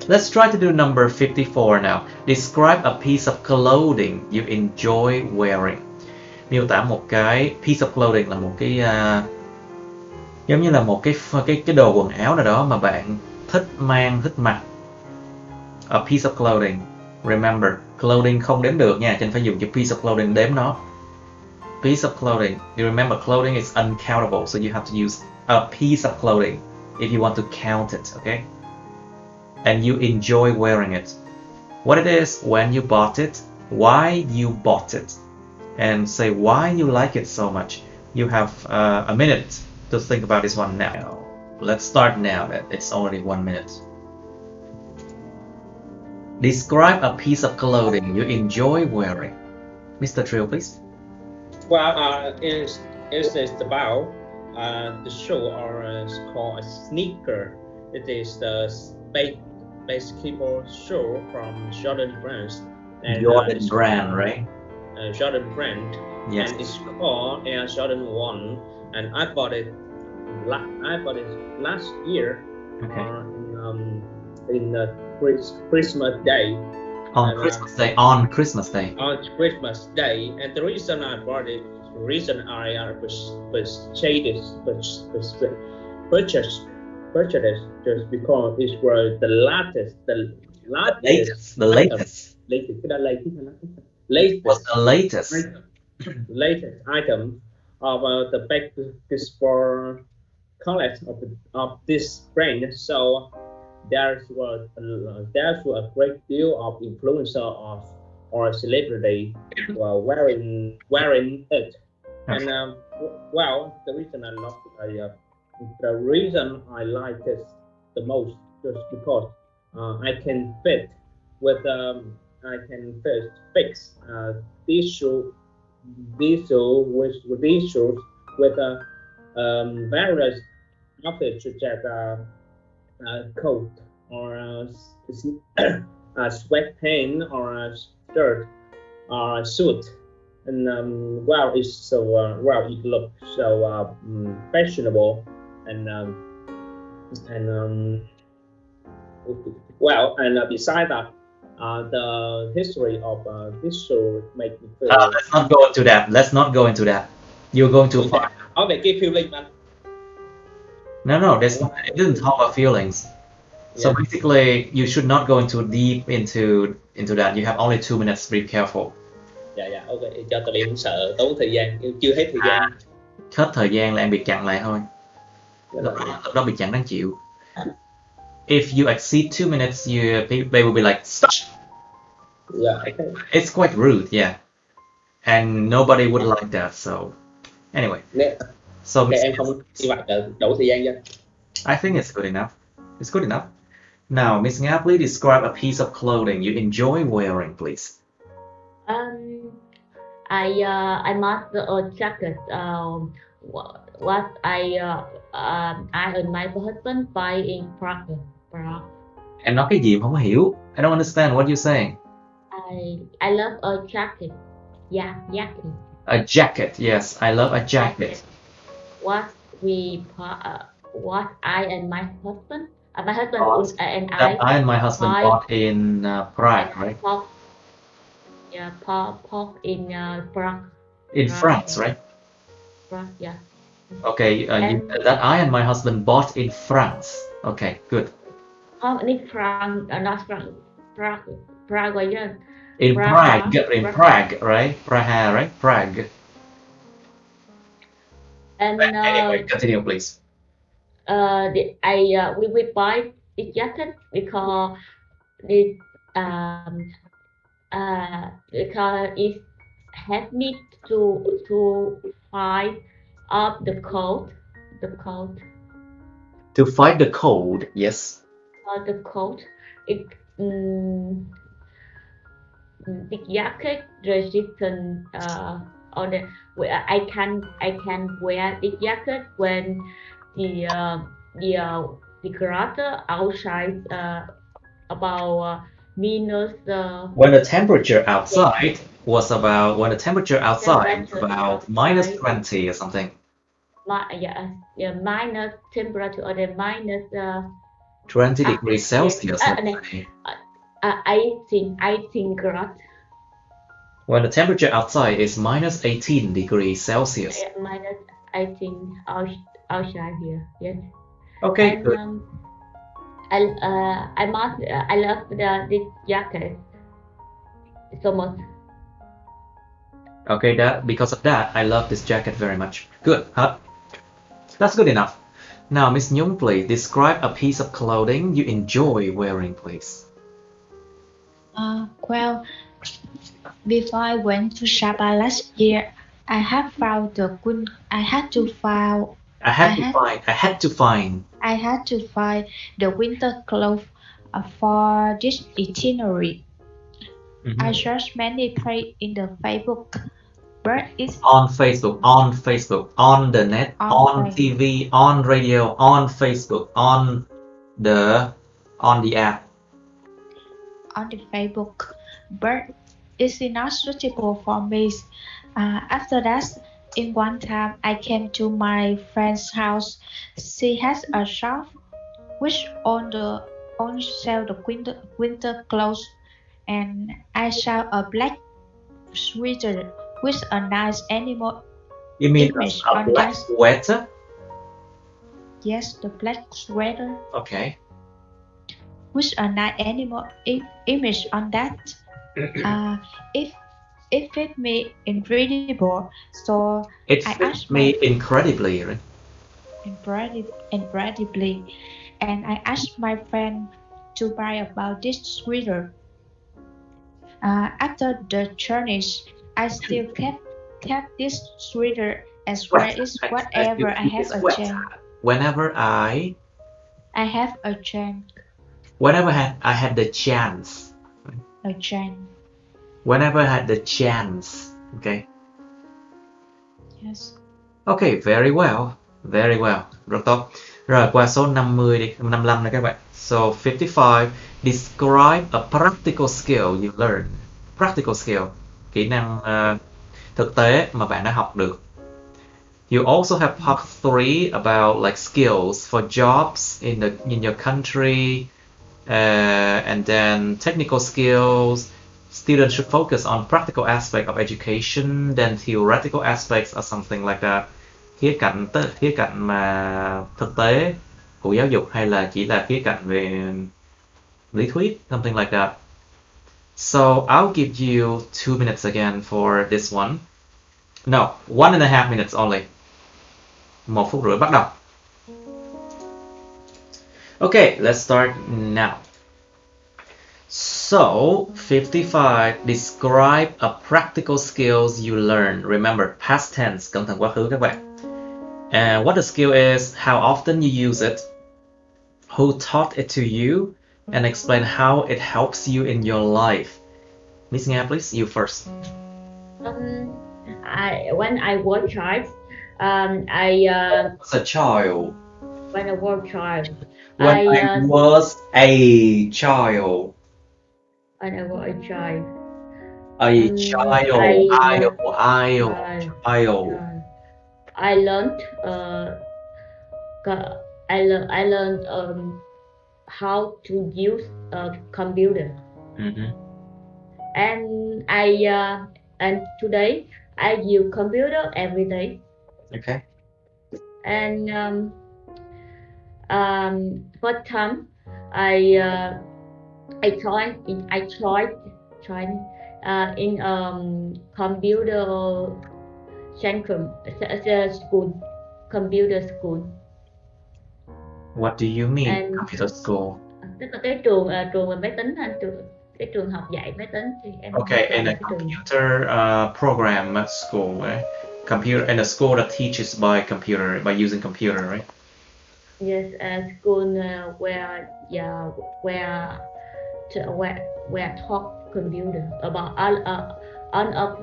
let's try to do number 54 now. Describe a piece of clothing you enjoy wearing. Miêu tả một cái piece of clothing là một cái giống như là một cái đồ quần áo nào đó mà bạn thích mặc. A piece of clothing. Remember, clothing không đếm được nha, cho nên phải dùng chữ piece of clothing đếm nó. Piece of clothing. You remember, clothing is uncountable, so you have to use a piece of clothing if you want to count it, okay? And you enjoy wearing it. What it is, when you bought it, why you bought it, and say why you like it so much. You have a minute to think about this one now. Let's start now. It's already 1 minute. Describe a piece of clothing you enjoy wearing. Mr. Trill, please. Well, it's about the shoe, or it's called a sneaker. It is the basketball shoe from Jordan brand. Jordan brand, right? Jordan brand. Yes. And it's called Air Jordan 1, and I bought it last year. Okay. In the Christmas Day. On Christmas Day. On Christmas Day. On Christmas Day, and the reason I bought it, the reason I purchased just because it was the latest. Was the latest. Latest item of the basketball collect of this brand. So there's a great deal of influencer or celebrity wearing it. Okay. And well, the reason I like it the most just because I can fix these shoes with various outfits such as coat or a sweatpants or a shirt or a suit, and it looks so fashionable and besides that, The history of this show make me feel. Let's not go into that. Let's not go into that. You're going too far. Nói về cái feeling anh. No, it didn't talk about feelings. So Yeah. basically, you should not go into deep into that. You have only 2 minutes. Be careful. Dạ, ok. Cho tụi em sợ tốn thời gian, chưa hết thời gian. Hết thời gian là em bị chặn lại thôi. Lúc đó bị chặn đáng chịu. If you exceed 2 minutes, they will be like, stop. Yeah, okay. It's quite rude, yeah. And nobody would like that. So anyway. So em không như vậy đủ thời gian cho. I think it's good enough. It's good enough. Now, Miss Nga, please describe a piece of clothing you enjoy wearing, please. I must a jacket. What I and my husband buy in Prague. Em nói cái gì em không hiểu. I don't understand what you're saying. I love a jacket. Yeah, jacket. A jacket, yes. I love a jacket. What I and my husband, and I and my husband bought in Prague, right? Park in Prague. In France, right? Prague, yeah. Okay, that I and my husband bought in France. Okay, good. In France, not France. Prague, yeah. In Prague, right? Praha, right? Prague. And anyway, continue, please. We buy this jacket because it helped me to fight up the cold. To fight the cold, yes. The cold. The jacket resistant on the I can wear the jacket when the grader outside about minus. When the temperature outside was about about minus 20 or something. Minus temperature or the minus 20 degrees Celsius. 18 grad. When the temperature outside is minus 18 degrees Celsius. Minus 18 outside here. Yes. Okay. And, good. I love this jacket so much. Okay, because of that, I love this jacket very much. Good, huh? That's good enough. Now, Miss Nhung, please describe a piece of clothing you enjoy wearing, please. Well, before I went to Sapa last year, I had to find the winter clothes for this itinerary. I searched many pages in the Facebook, but it's on Facebook, on the net, on TV, on radio, on Facebook, on the app. On the Facebook, but it's not suitable for me. After that, in one time, I came to my friend's house. She has a shop which on sell the winter clothes, and I saw a black sweater with a nice animal. You mean a black sweater? Yes, the black sweater. Okay. With a nice animal image on that. It fit me incredible, so it fit me incredibly, right? Incredibly, and I asked my friend to buy about this sweater. After the journey, I still kept this sweater as well as whatever I have a chance. Whenever I have a chance. Whenever I had the chance. A chance. Whenever I had the chance. Okay. Yes. Okay, very well. Very well. Rất tốt. Rồi qua số 50 đi, 55 này các bạn. So 55, describe a practical skill you learned. Practical skill, kỹ năng thực tế mà bạn đã học được. You also have part 3 about like skills for jobs in your country And then technical skills, students should focus on practical aspect of education, then theoretical aspects are something like khía cạnh mà thực tế của giáo dục, hay là chỉ là khía cạnh về lý thuyết, something like that. So I'll give you 2 minutes again for this one. No, 1.5 minutes only. 1 phút rưỡi bắt đầu. Okay, let's start now. So, 55, describe a practical skills you learn. Remember, past tense, cẩn thận quá khứ các bạn. And what the skill is, how often you use it, who taught it to you, and explain how it helps you in your life. Miss Nga, please, you first. When I was child, As a child. when I was child, When I was a child. When I was a child. A child. I learned I learned how to use a computer. Mm-hmm. And today I use computer every day. Okay. And first time I tried in computer center school, computer school. What do you mean, computer school? Tức là cái trường về máy tính, cái trường học dạy máy tính thì em. Okay, in a computer program school, right? Computer in a school that teaches by computer, by using computer, right? Yes, a school where talk computer about all of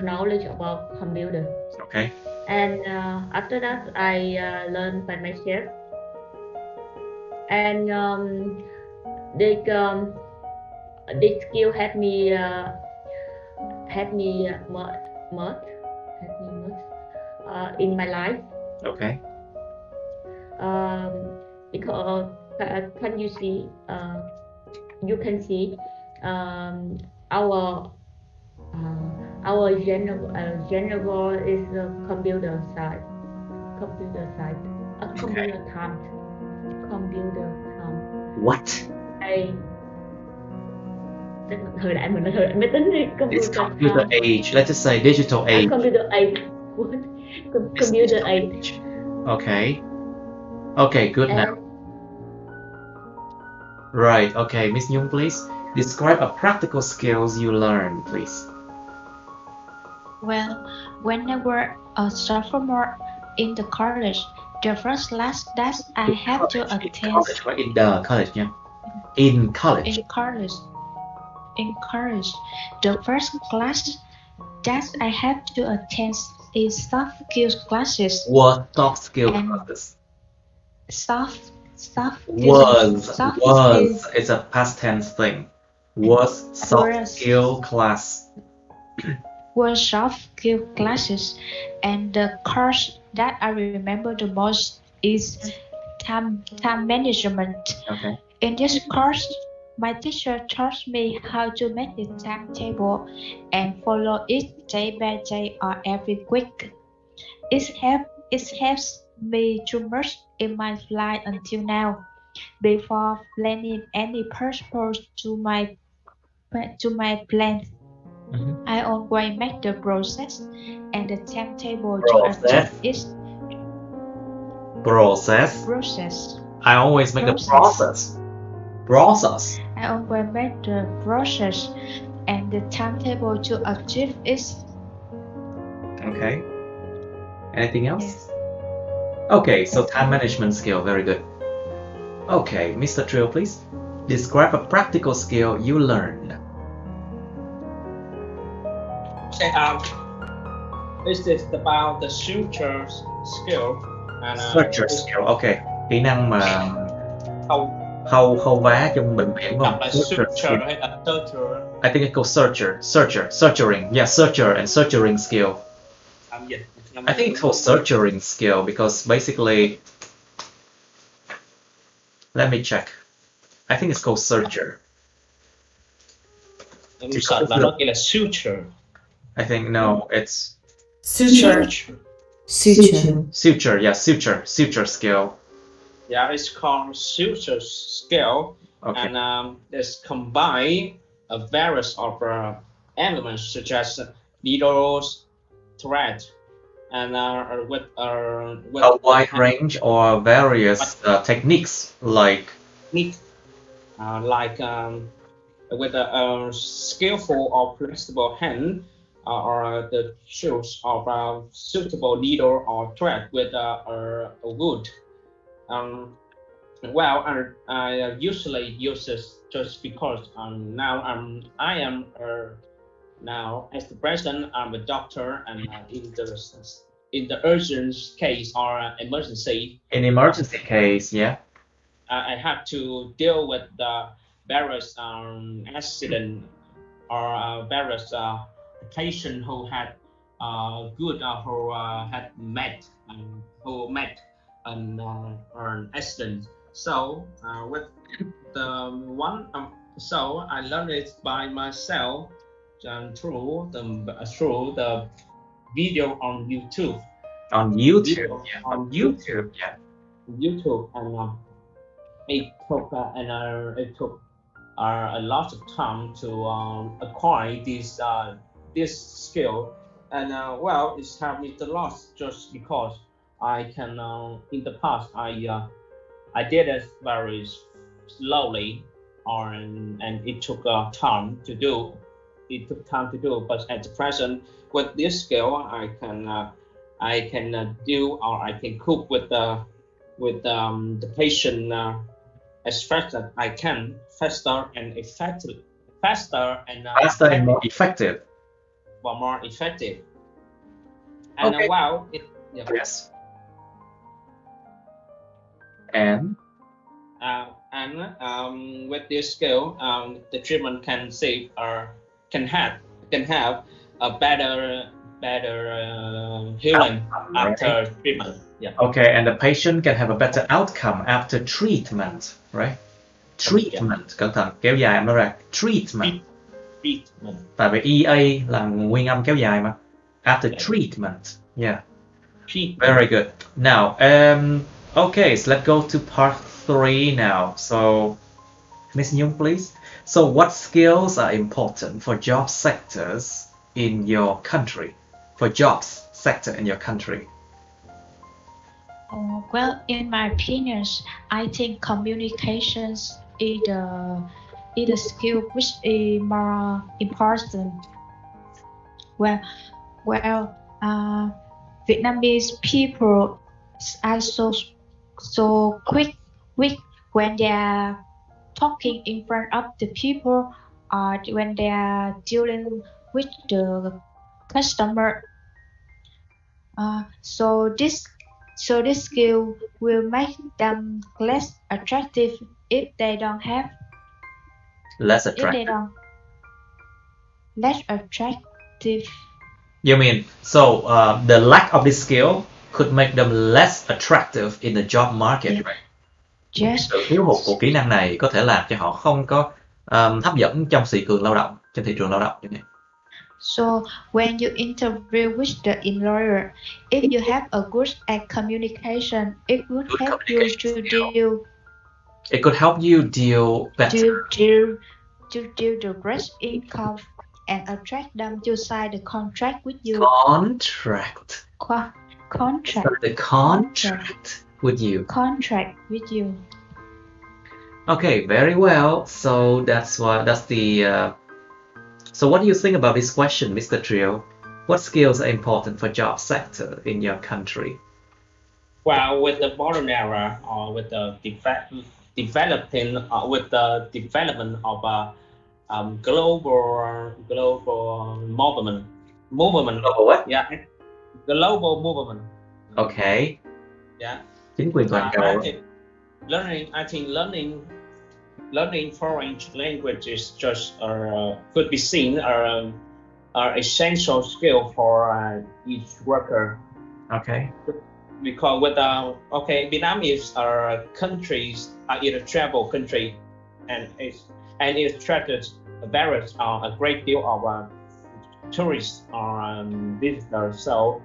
knowledge about computer. Okay. And after that, I learned by myself. And this skill helped me much in my life. Okay. Because you can see our general is the computer side. Computer time. What? Thời đại mình là thời đại máy tính đi. It's computer age. Let's just say digital age. Computer age. Computer age. Okay. Okay, good now. Right, okay, Miss Nhung, please. Describe a practical skills you learned, please. Well, when I was a sophomore in the college, the first class that I had to attend. In the college, yeah. In college. The first class that I had to attend is soft skills classes. What soft skill classes? Soft was. It's a past tense thing. Was soft skill class. Was soft skill classes, and the course that I remember the most is time management. Okay. In this course, my teacher taught me how to make the timetable and follow it day by day or every week. It helps me too much in my life until now. Before planning any purpose to my plans, I always make the process and the timetable to achieve it. Process. I always make the process. I always make the process and the timetable to achieve it. Okay. Anything else? Yes. Okay, so time management skill, very good. Okay, Mr. Trill, please. Describe a practical skill you learned. Okay, this is about the suture skill. And, Suture skill, okay. Kỹ năng mà khâu vá trong bệnh viện không? Suture. I think it's called suturing. Yeah, suture and suturing skill. I think it's called suturing skill because basically, let me check. I think it's called surger. Sợ là nó kia là suture. I think no, it's Suture. suture skill. Yeah, it's called suture skill, Okay. and it's combine various of elements such as needles, thread, and with A wide range or various techniques like technique, with a skillful or flexible hand, or the choose of a suitable needle or thread with a wood. Well, I usually use this just because now I am now at the present I'm a doctor, and in the urgent case or emergency, in emergency case, yeah. I have to deal with the various accident or various patient who had good who had met an accident. So with the one, so I learned it by myself through the video on YouTube. On YouTube, Video yeah. on YouTube, yeah. YouTube, and it took a lot of time to acquire this skill, and well, it's helped me a lot just because I can in the past I did it very slowly, and it took time to do. It took time to do, but at the present, with this skill, I can do, or I can cope with the patient as fast as I can, faster and effective, Faster and more effective. more effective. And Okay. wow, it yeah. Yes. And with this skill, the treatment can save or can have a better healing after treatment. Yeah. okay, and the patient can have a better outcome after treatment, right? Treatment, cẩn thận, kéo dài âm nó ra. Treatment. Treatment. Tại vì EA là nguyên âm kéo dài mà. After treatment, yeah. Treatment. Very good. Now, okay, so let's go to part 3 now. So, Miss Nhung, please. So, what skills are important for job sectors in your country? For jobs sector in your country? Well, in my opinions, I think communications is the skill which is more important. Well, Vietnamese people are so quick when they are talking in front of the people, or when they are dealing with the customer. So this skill will make them less attractive if they don't have. Less If they attractive. don't less attractive. You mean, so the lack of this skill could make them less attractive in the job market, Yeah. right? Yes. Sự thiếu hụt của kỹ năng này có thể làm cho họ không có hấp dẫn trong thị trường lao động, trên thị trường lao động. So when you interview with the employer, if you have a good at communication, it would Good help you communication to skill. deal It could help you deal better. to deal the best income and attract them to sign the contract with you. Contract. Contract. The contract with you. Contract with you. Okay, very well. So so what do you think about this question, Mr. Trio? What skills are important for job sector in your country? Well, with the modern era, or with the development of global movement. Global what? Yeah, global movement. Okay. Yeah. Chính quyền toàn cầu. I think learning foreign languages just could be seen are essential skill for each worker. Okay. Because with Vietnam is countries, is a travel country. and it attracts a great deal of tourists or visitors. So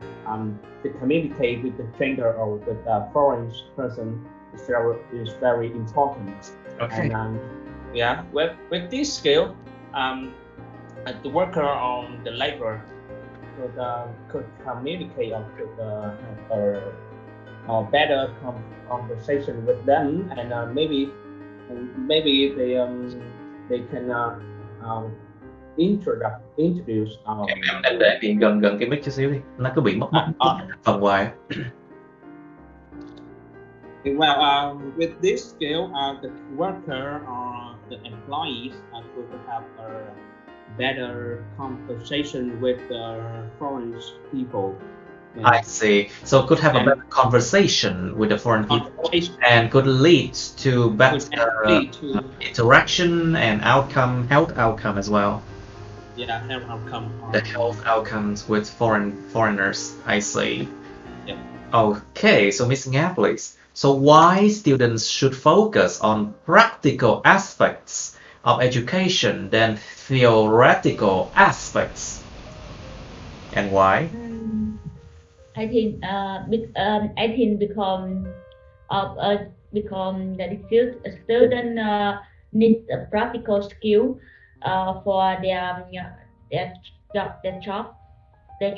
to communicate with the stranger or with a foreign person is very important. Okay. And yeah, with this skill, the worker or the laborer could communicate or could have a better conversation with them, and maybe they can introduce Em để điện gần gần cái mic chút xíu đi, nó cứ bị mất phần hoài. Well, with this skill, the worker or the employees could have a better conversation with the foreign people. I see. So could have a better conversation with the foreign people and could lead to better interaction and health outcome as well. Yeah, health outcome. The health outcomes with foreigners. I see. Yeah. Okay, so Miss Nga, please. So why students should focus on practical aspects of education than theoretical aspects, and why? I think because the student needs a practical skill for their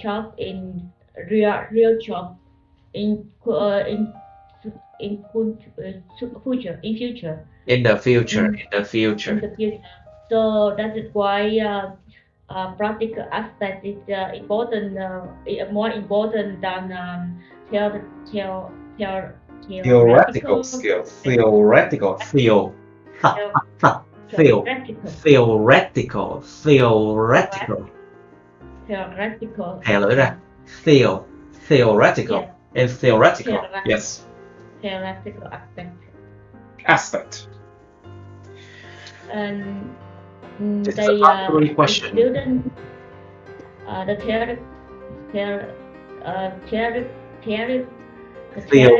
job in real job in future. In the future. So that is why practical aspect is more important than Theoretical skill. Theoretical. Thè lưỡi ra. Theoretical. Yeah. Theoretical. Yes. Theoretical Aspect. And This is a popular question. The student, the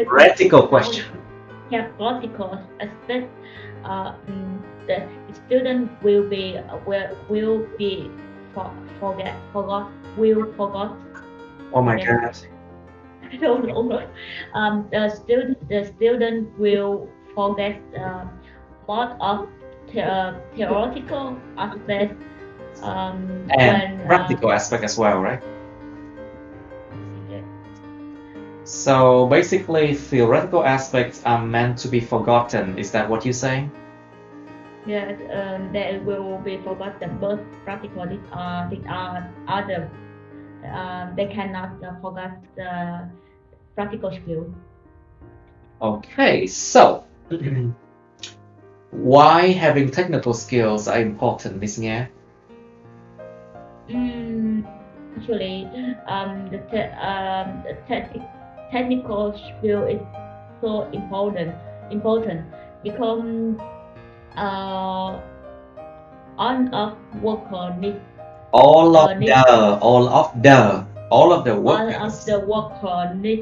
theoretical question. Theoretical aspect. The student will forgot. Oh my God. I don't know. The student will forget most of theoretical aspect and practical aspect as well, right? Yeah. So basically, theoretical aspects are meant to be forgotten. Is that what you're saying? Yes, they will be forgotten. But practical, these are other. They cannot forget the practical skill. Okay, so why having technical skills are important, Miss Nga? Actually, the technical skill is so important because all of worker need all of the workers need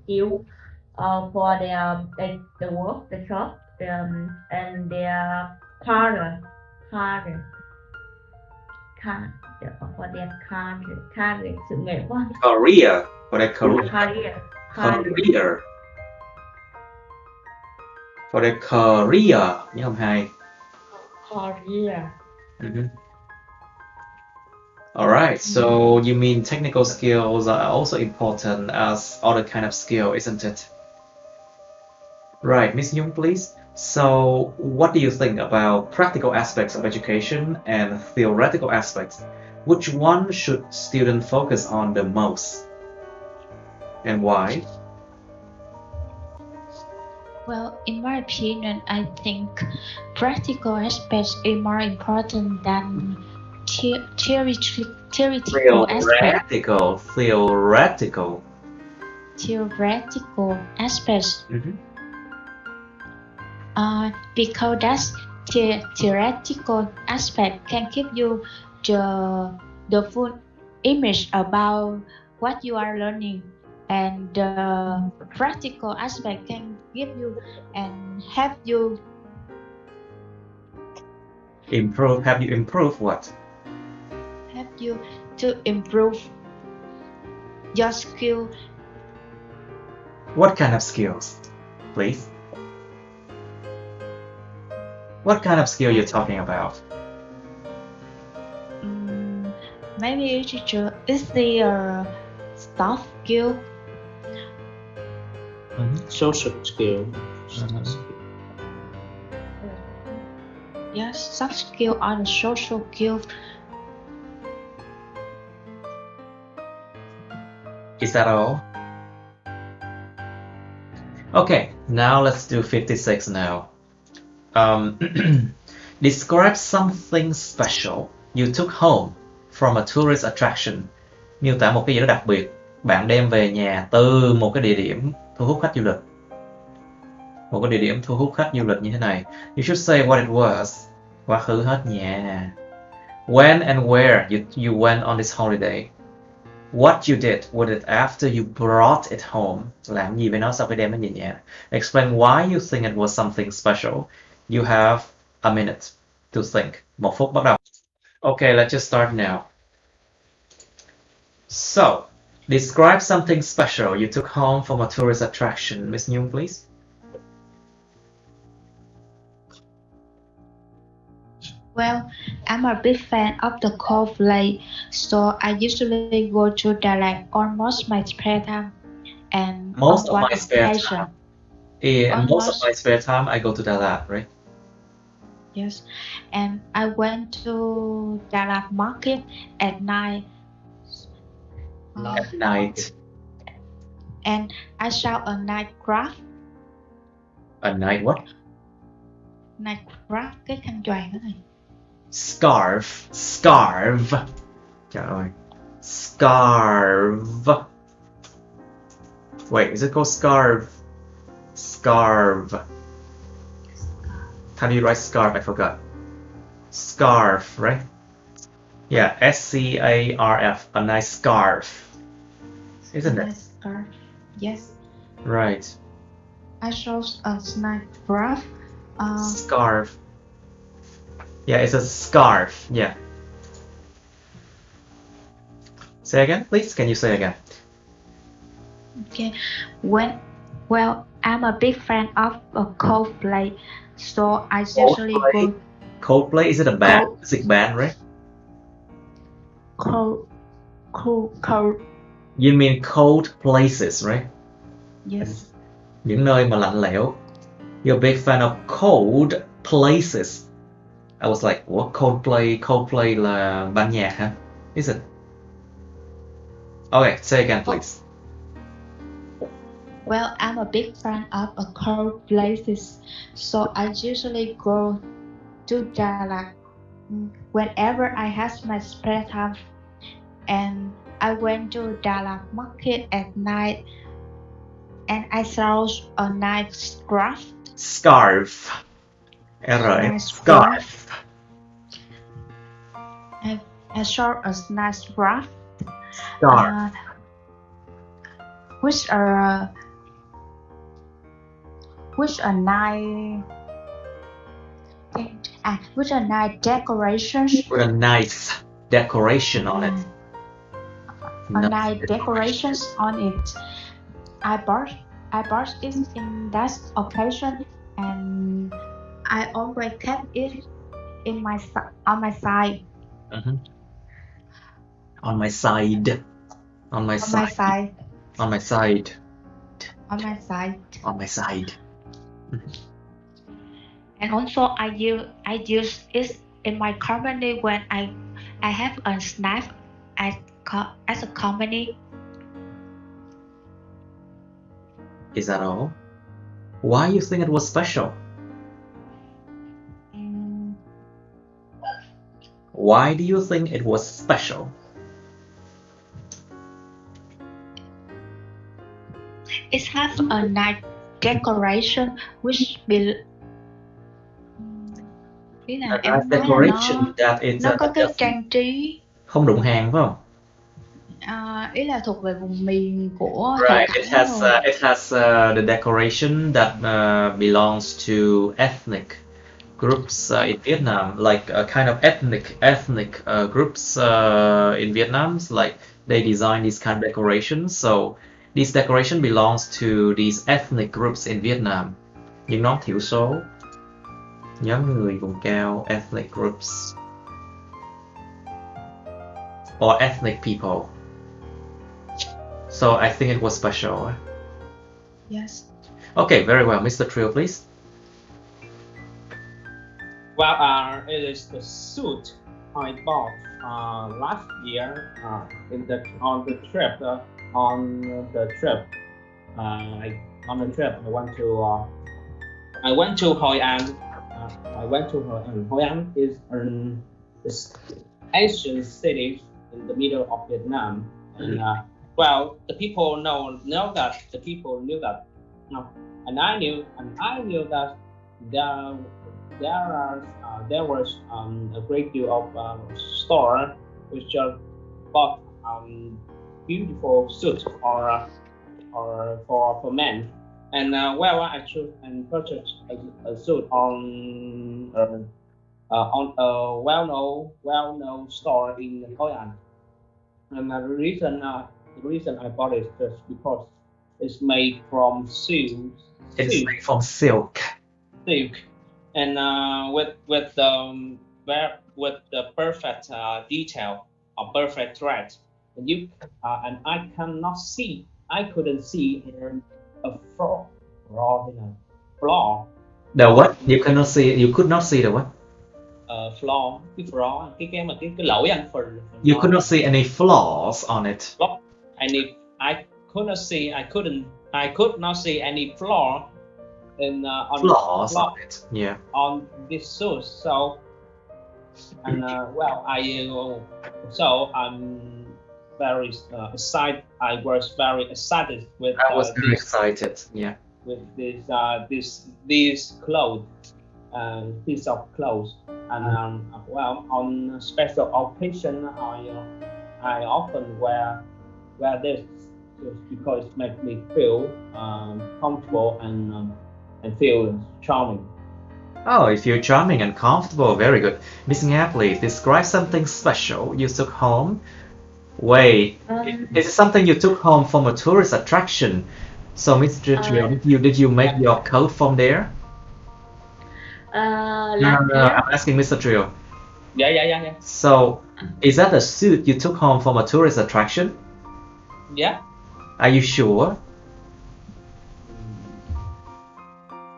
skill for the work, the job, and their career for their career sự nghiệp quá. Career for their career. For their career nhớ không hai? Career. Alright, so you mean technical skills are also important as other kind of skill, isn't it? Right, Miss Nhung, please. So what do you think about practical aspects of education and theoretical aspects? Which one should students focus on the most? And why? Well, in my opinion, I think practical aspects are more important than theoretical aspects. Theoretical aspects. Because that theoretical aspect can give you the full image about what you are learning, and the practical aspect can give you and help you Improve. Have you improved what? to improve your skill. What kind of skills, please? What kind of skill you're talking about? Maybe teacher is the soft skill. Social skill. Yes, soft skill or the social skill. Is that all? Okay, now let's do 56 now. Describe something special you took home from a tourist attraction. Miêu tả một cái gì đó đặc biệt bạn đem về nhà từ một cái địa điểm thu hút khách du lịch. Một cái địa điểm thu hút khách du lịch như thế này. You should say what it was. Quá khứ hết nha. When and where you went on this holiday. What you did with it after you brought it home. Làm gì với nó sau khi đem nó về nhà. Explain why you think it was something special. You have a minute to think. 1 phút bắt đầu. Okay, let's just start now. So, describe something special you took home from a tourist attraction. Miss Nhung, please. Well, I'm a big fan of the cold play, so I usually go to Dalat almost my spare time. And Most of my spare time. Most of my spare time, I go to Dalat, right? Yes, and I went to Dalat market at night. At night. And I saw a night craft. A night what? Night craft, cái khăn choàng đó này. Scarf. Trời ơi. Scarf. Wait, is it called scarf? Scarf. How do you write scarf? I forgot. Scarf, right? Yeah, S-C-A-R-F. A nice scarf. Isn't it? Nice scarf. Yes. Right. I saw a night craft. Scarf. Yeah, it's a scarf. Yeah. Say again, please. Can you say again? Okay. Well, I'm a big fan of Coldplay, so I usually go. Coldplay, is it a band? Music band, right? Cold. You mean cold places, right? Yes. Những nơi mà lạnh lẽo. You're a big fan of cold places. I was like, what? Coldplay là ban nhạc hả? Is it? Okay, say again, please. Well, I'm a big fan of cold places, so I usually go to Dalat whenever I have my spare time. And I went to Dalat market at night, and I saw a nice scarf. Scarf. I saw a nice scarf. Which a nice decorations. With a nice decoration on it. Nice decorations on it. I bought it in that occasion, and I always kept it on my side. Mm-hmm. On my side. And also I use it in my company when I have a snack as a company. Is that all? Why you think it was special? Why do you think it was special? It has a nice decoration which will decoration that it's nó có cái trang trí không đụng hàng phải không? ý là thuộc về vùng miền của Right. Nhật It Bản has rồi. the decoration that belongs to ethnic groups in Vietnam, like a kind of ethnic groups in Vietnam. Like they design these kind of decorations. So this decoration belongs to these ethnic groups in Vietnam. Những nhóm thiểu số, nhóm người vùng cao, ethnic groups, or ethnic people. So I think it was special. Yes. Okay, very well. Mr. Trio, please. Well, it is the suit I bought last year on the trip. I went to Hoi An. Hoi An is an Asian city in the middle of Vietnam, and well, the people knew that. No, and I knew that there was a great deal of store which just bought beautiful suits or for men, and well, I chose and purchased a suit on a well-known store in Hoi An. And the reason I bought it is just because it's made from silk. It's made from silk. And with the perfect detail or perfect thread, and I couldn't see a flaw. The what? You could not see the what? Flaw, cái lỗi anh phần. You could not see any flaws on it. I could not see any flaw Flaws on it. Yeah. On this suit. So, and well, I'm very excited. I was very excited with. I was very excited. Yeah. With these clothes, piece of clothes, and well, on special occasion, I often wear this just because it makes me feel comfortable and feel charming. Oh, if you're charming and comfortable, very good. Miss Nga, please describe something special you took home. Wait, is it something you took home from a tourist attraction? So, Mr. Trio, did you make your coat from there? No, I'm asking Mr. Trio. Yeah. So, is that a suit you took home from a tourist attraction? Yeah. Are you sure?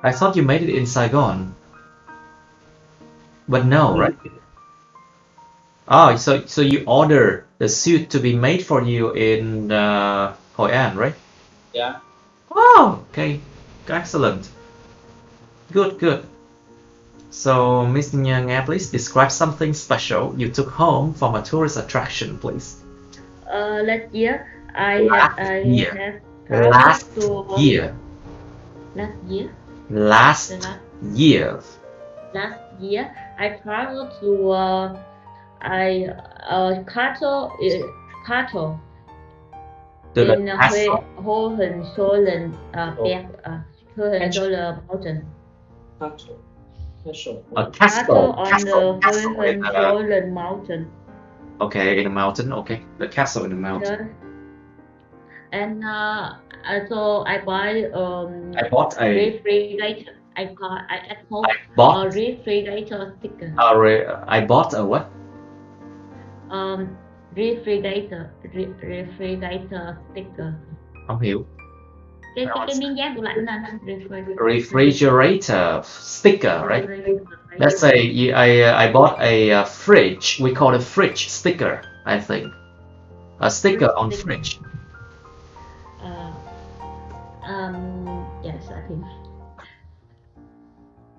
I thought you made it in Saigon. But no, right? Oh, so you ordered the suit to be made for you in Hoi An, right? Yeah. Oh, okay. Excellent. Good. So, Miss Nga, please describe something special you took home from a tourist attraction, please. Last year, Last year, I traveled to Castle in Hohenzollern mountain. A castle on the Hohenzollern mountain. Okay, in a mountain. Okay, the castle in the mountain. And so I bought a refrigerator. I bought a refrigerator sticker. I bought a what? Refrigerator sticker. Không hiểu. Cái miếng dán tủ lạnh anh. Refrigerator sticker, right? Let's say I bought a fridge. We call it fridge sticker, I think. A sticker on fridge. Yes, I think.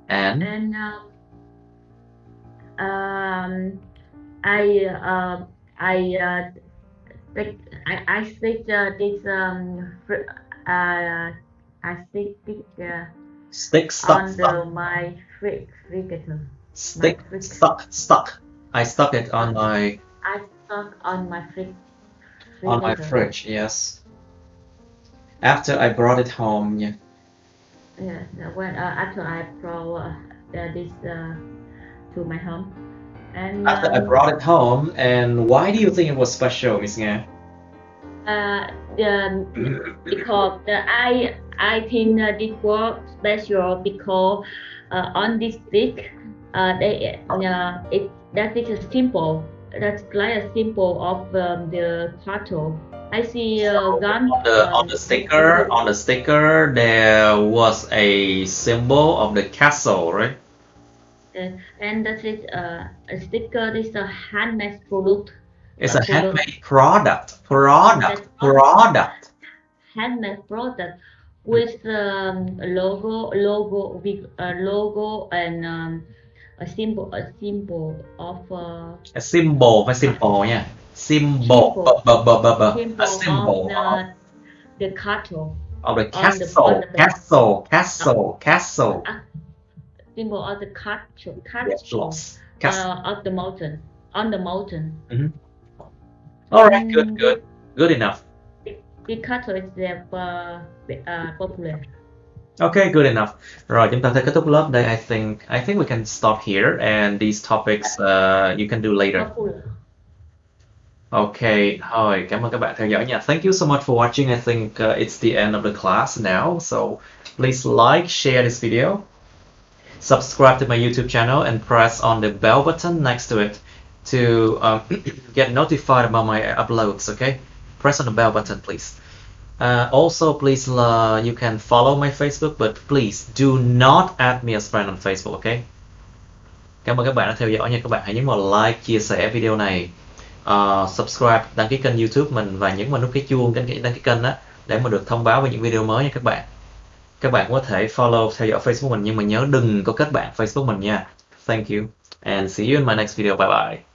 And stick stuck my refrigerator. Stuck. I stuck it on my. I stuck on my fridge. On my fridge, yes. After I brought it home, yeah. Yes, when after I brought this to my home, and After I brought it home, and why do you think it was special, Miss Nga? Because I think this was special because on this stick that is a symbol, that's like a symbol of the cattle. I see gun On the sticker there was a symbol of the castle, right? and that is a sticker. Is a handmade product. It's a handmade product. Handmade product with logo with a logo and a symbol of A symbol, phải symbol nha. Symbol, a symbol of the cattle. Of the castle. Symbol of the castle. Of the mountain. On the mountain. All right, good enough. The cattle is popular. Okay, good enough. Rồi, chúng ta sẽ kết thúc lớp đây. I think we can stop here, and these topics you can do later. Okay, thôi, cảm ơn các bạn theo dõi nha. Thank you so much for watching. I think it's the end of the class now. So please like, share this video, subscribe to my YouTube channel, and press on the bell button next to it to get notified about my uploads. Okay, press on the bell button, please. Also, please, you can follow my Facebook, but please do not add me as friend on Facebook. Okay. Cảm ơn các bạn đã theo dõi nha. Các bạn hãy nhấn vào like, chia sẻ video này, subscribe, đăng ký kênh YouTube mình và nhấn vào nút cái chuông đăng ký kênh đó để mà được thông báo về những video mới nha các bạn. Các bạn có thể follow theo dõi Facebook mình, nhưng mà nhớ đừng có kết bạn Facebook mình nha. Thank you and see you in my next video. Bye bye.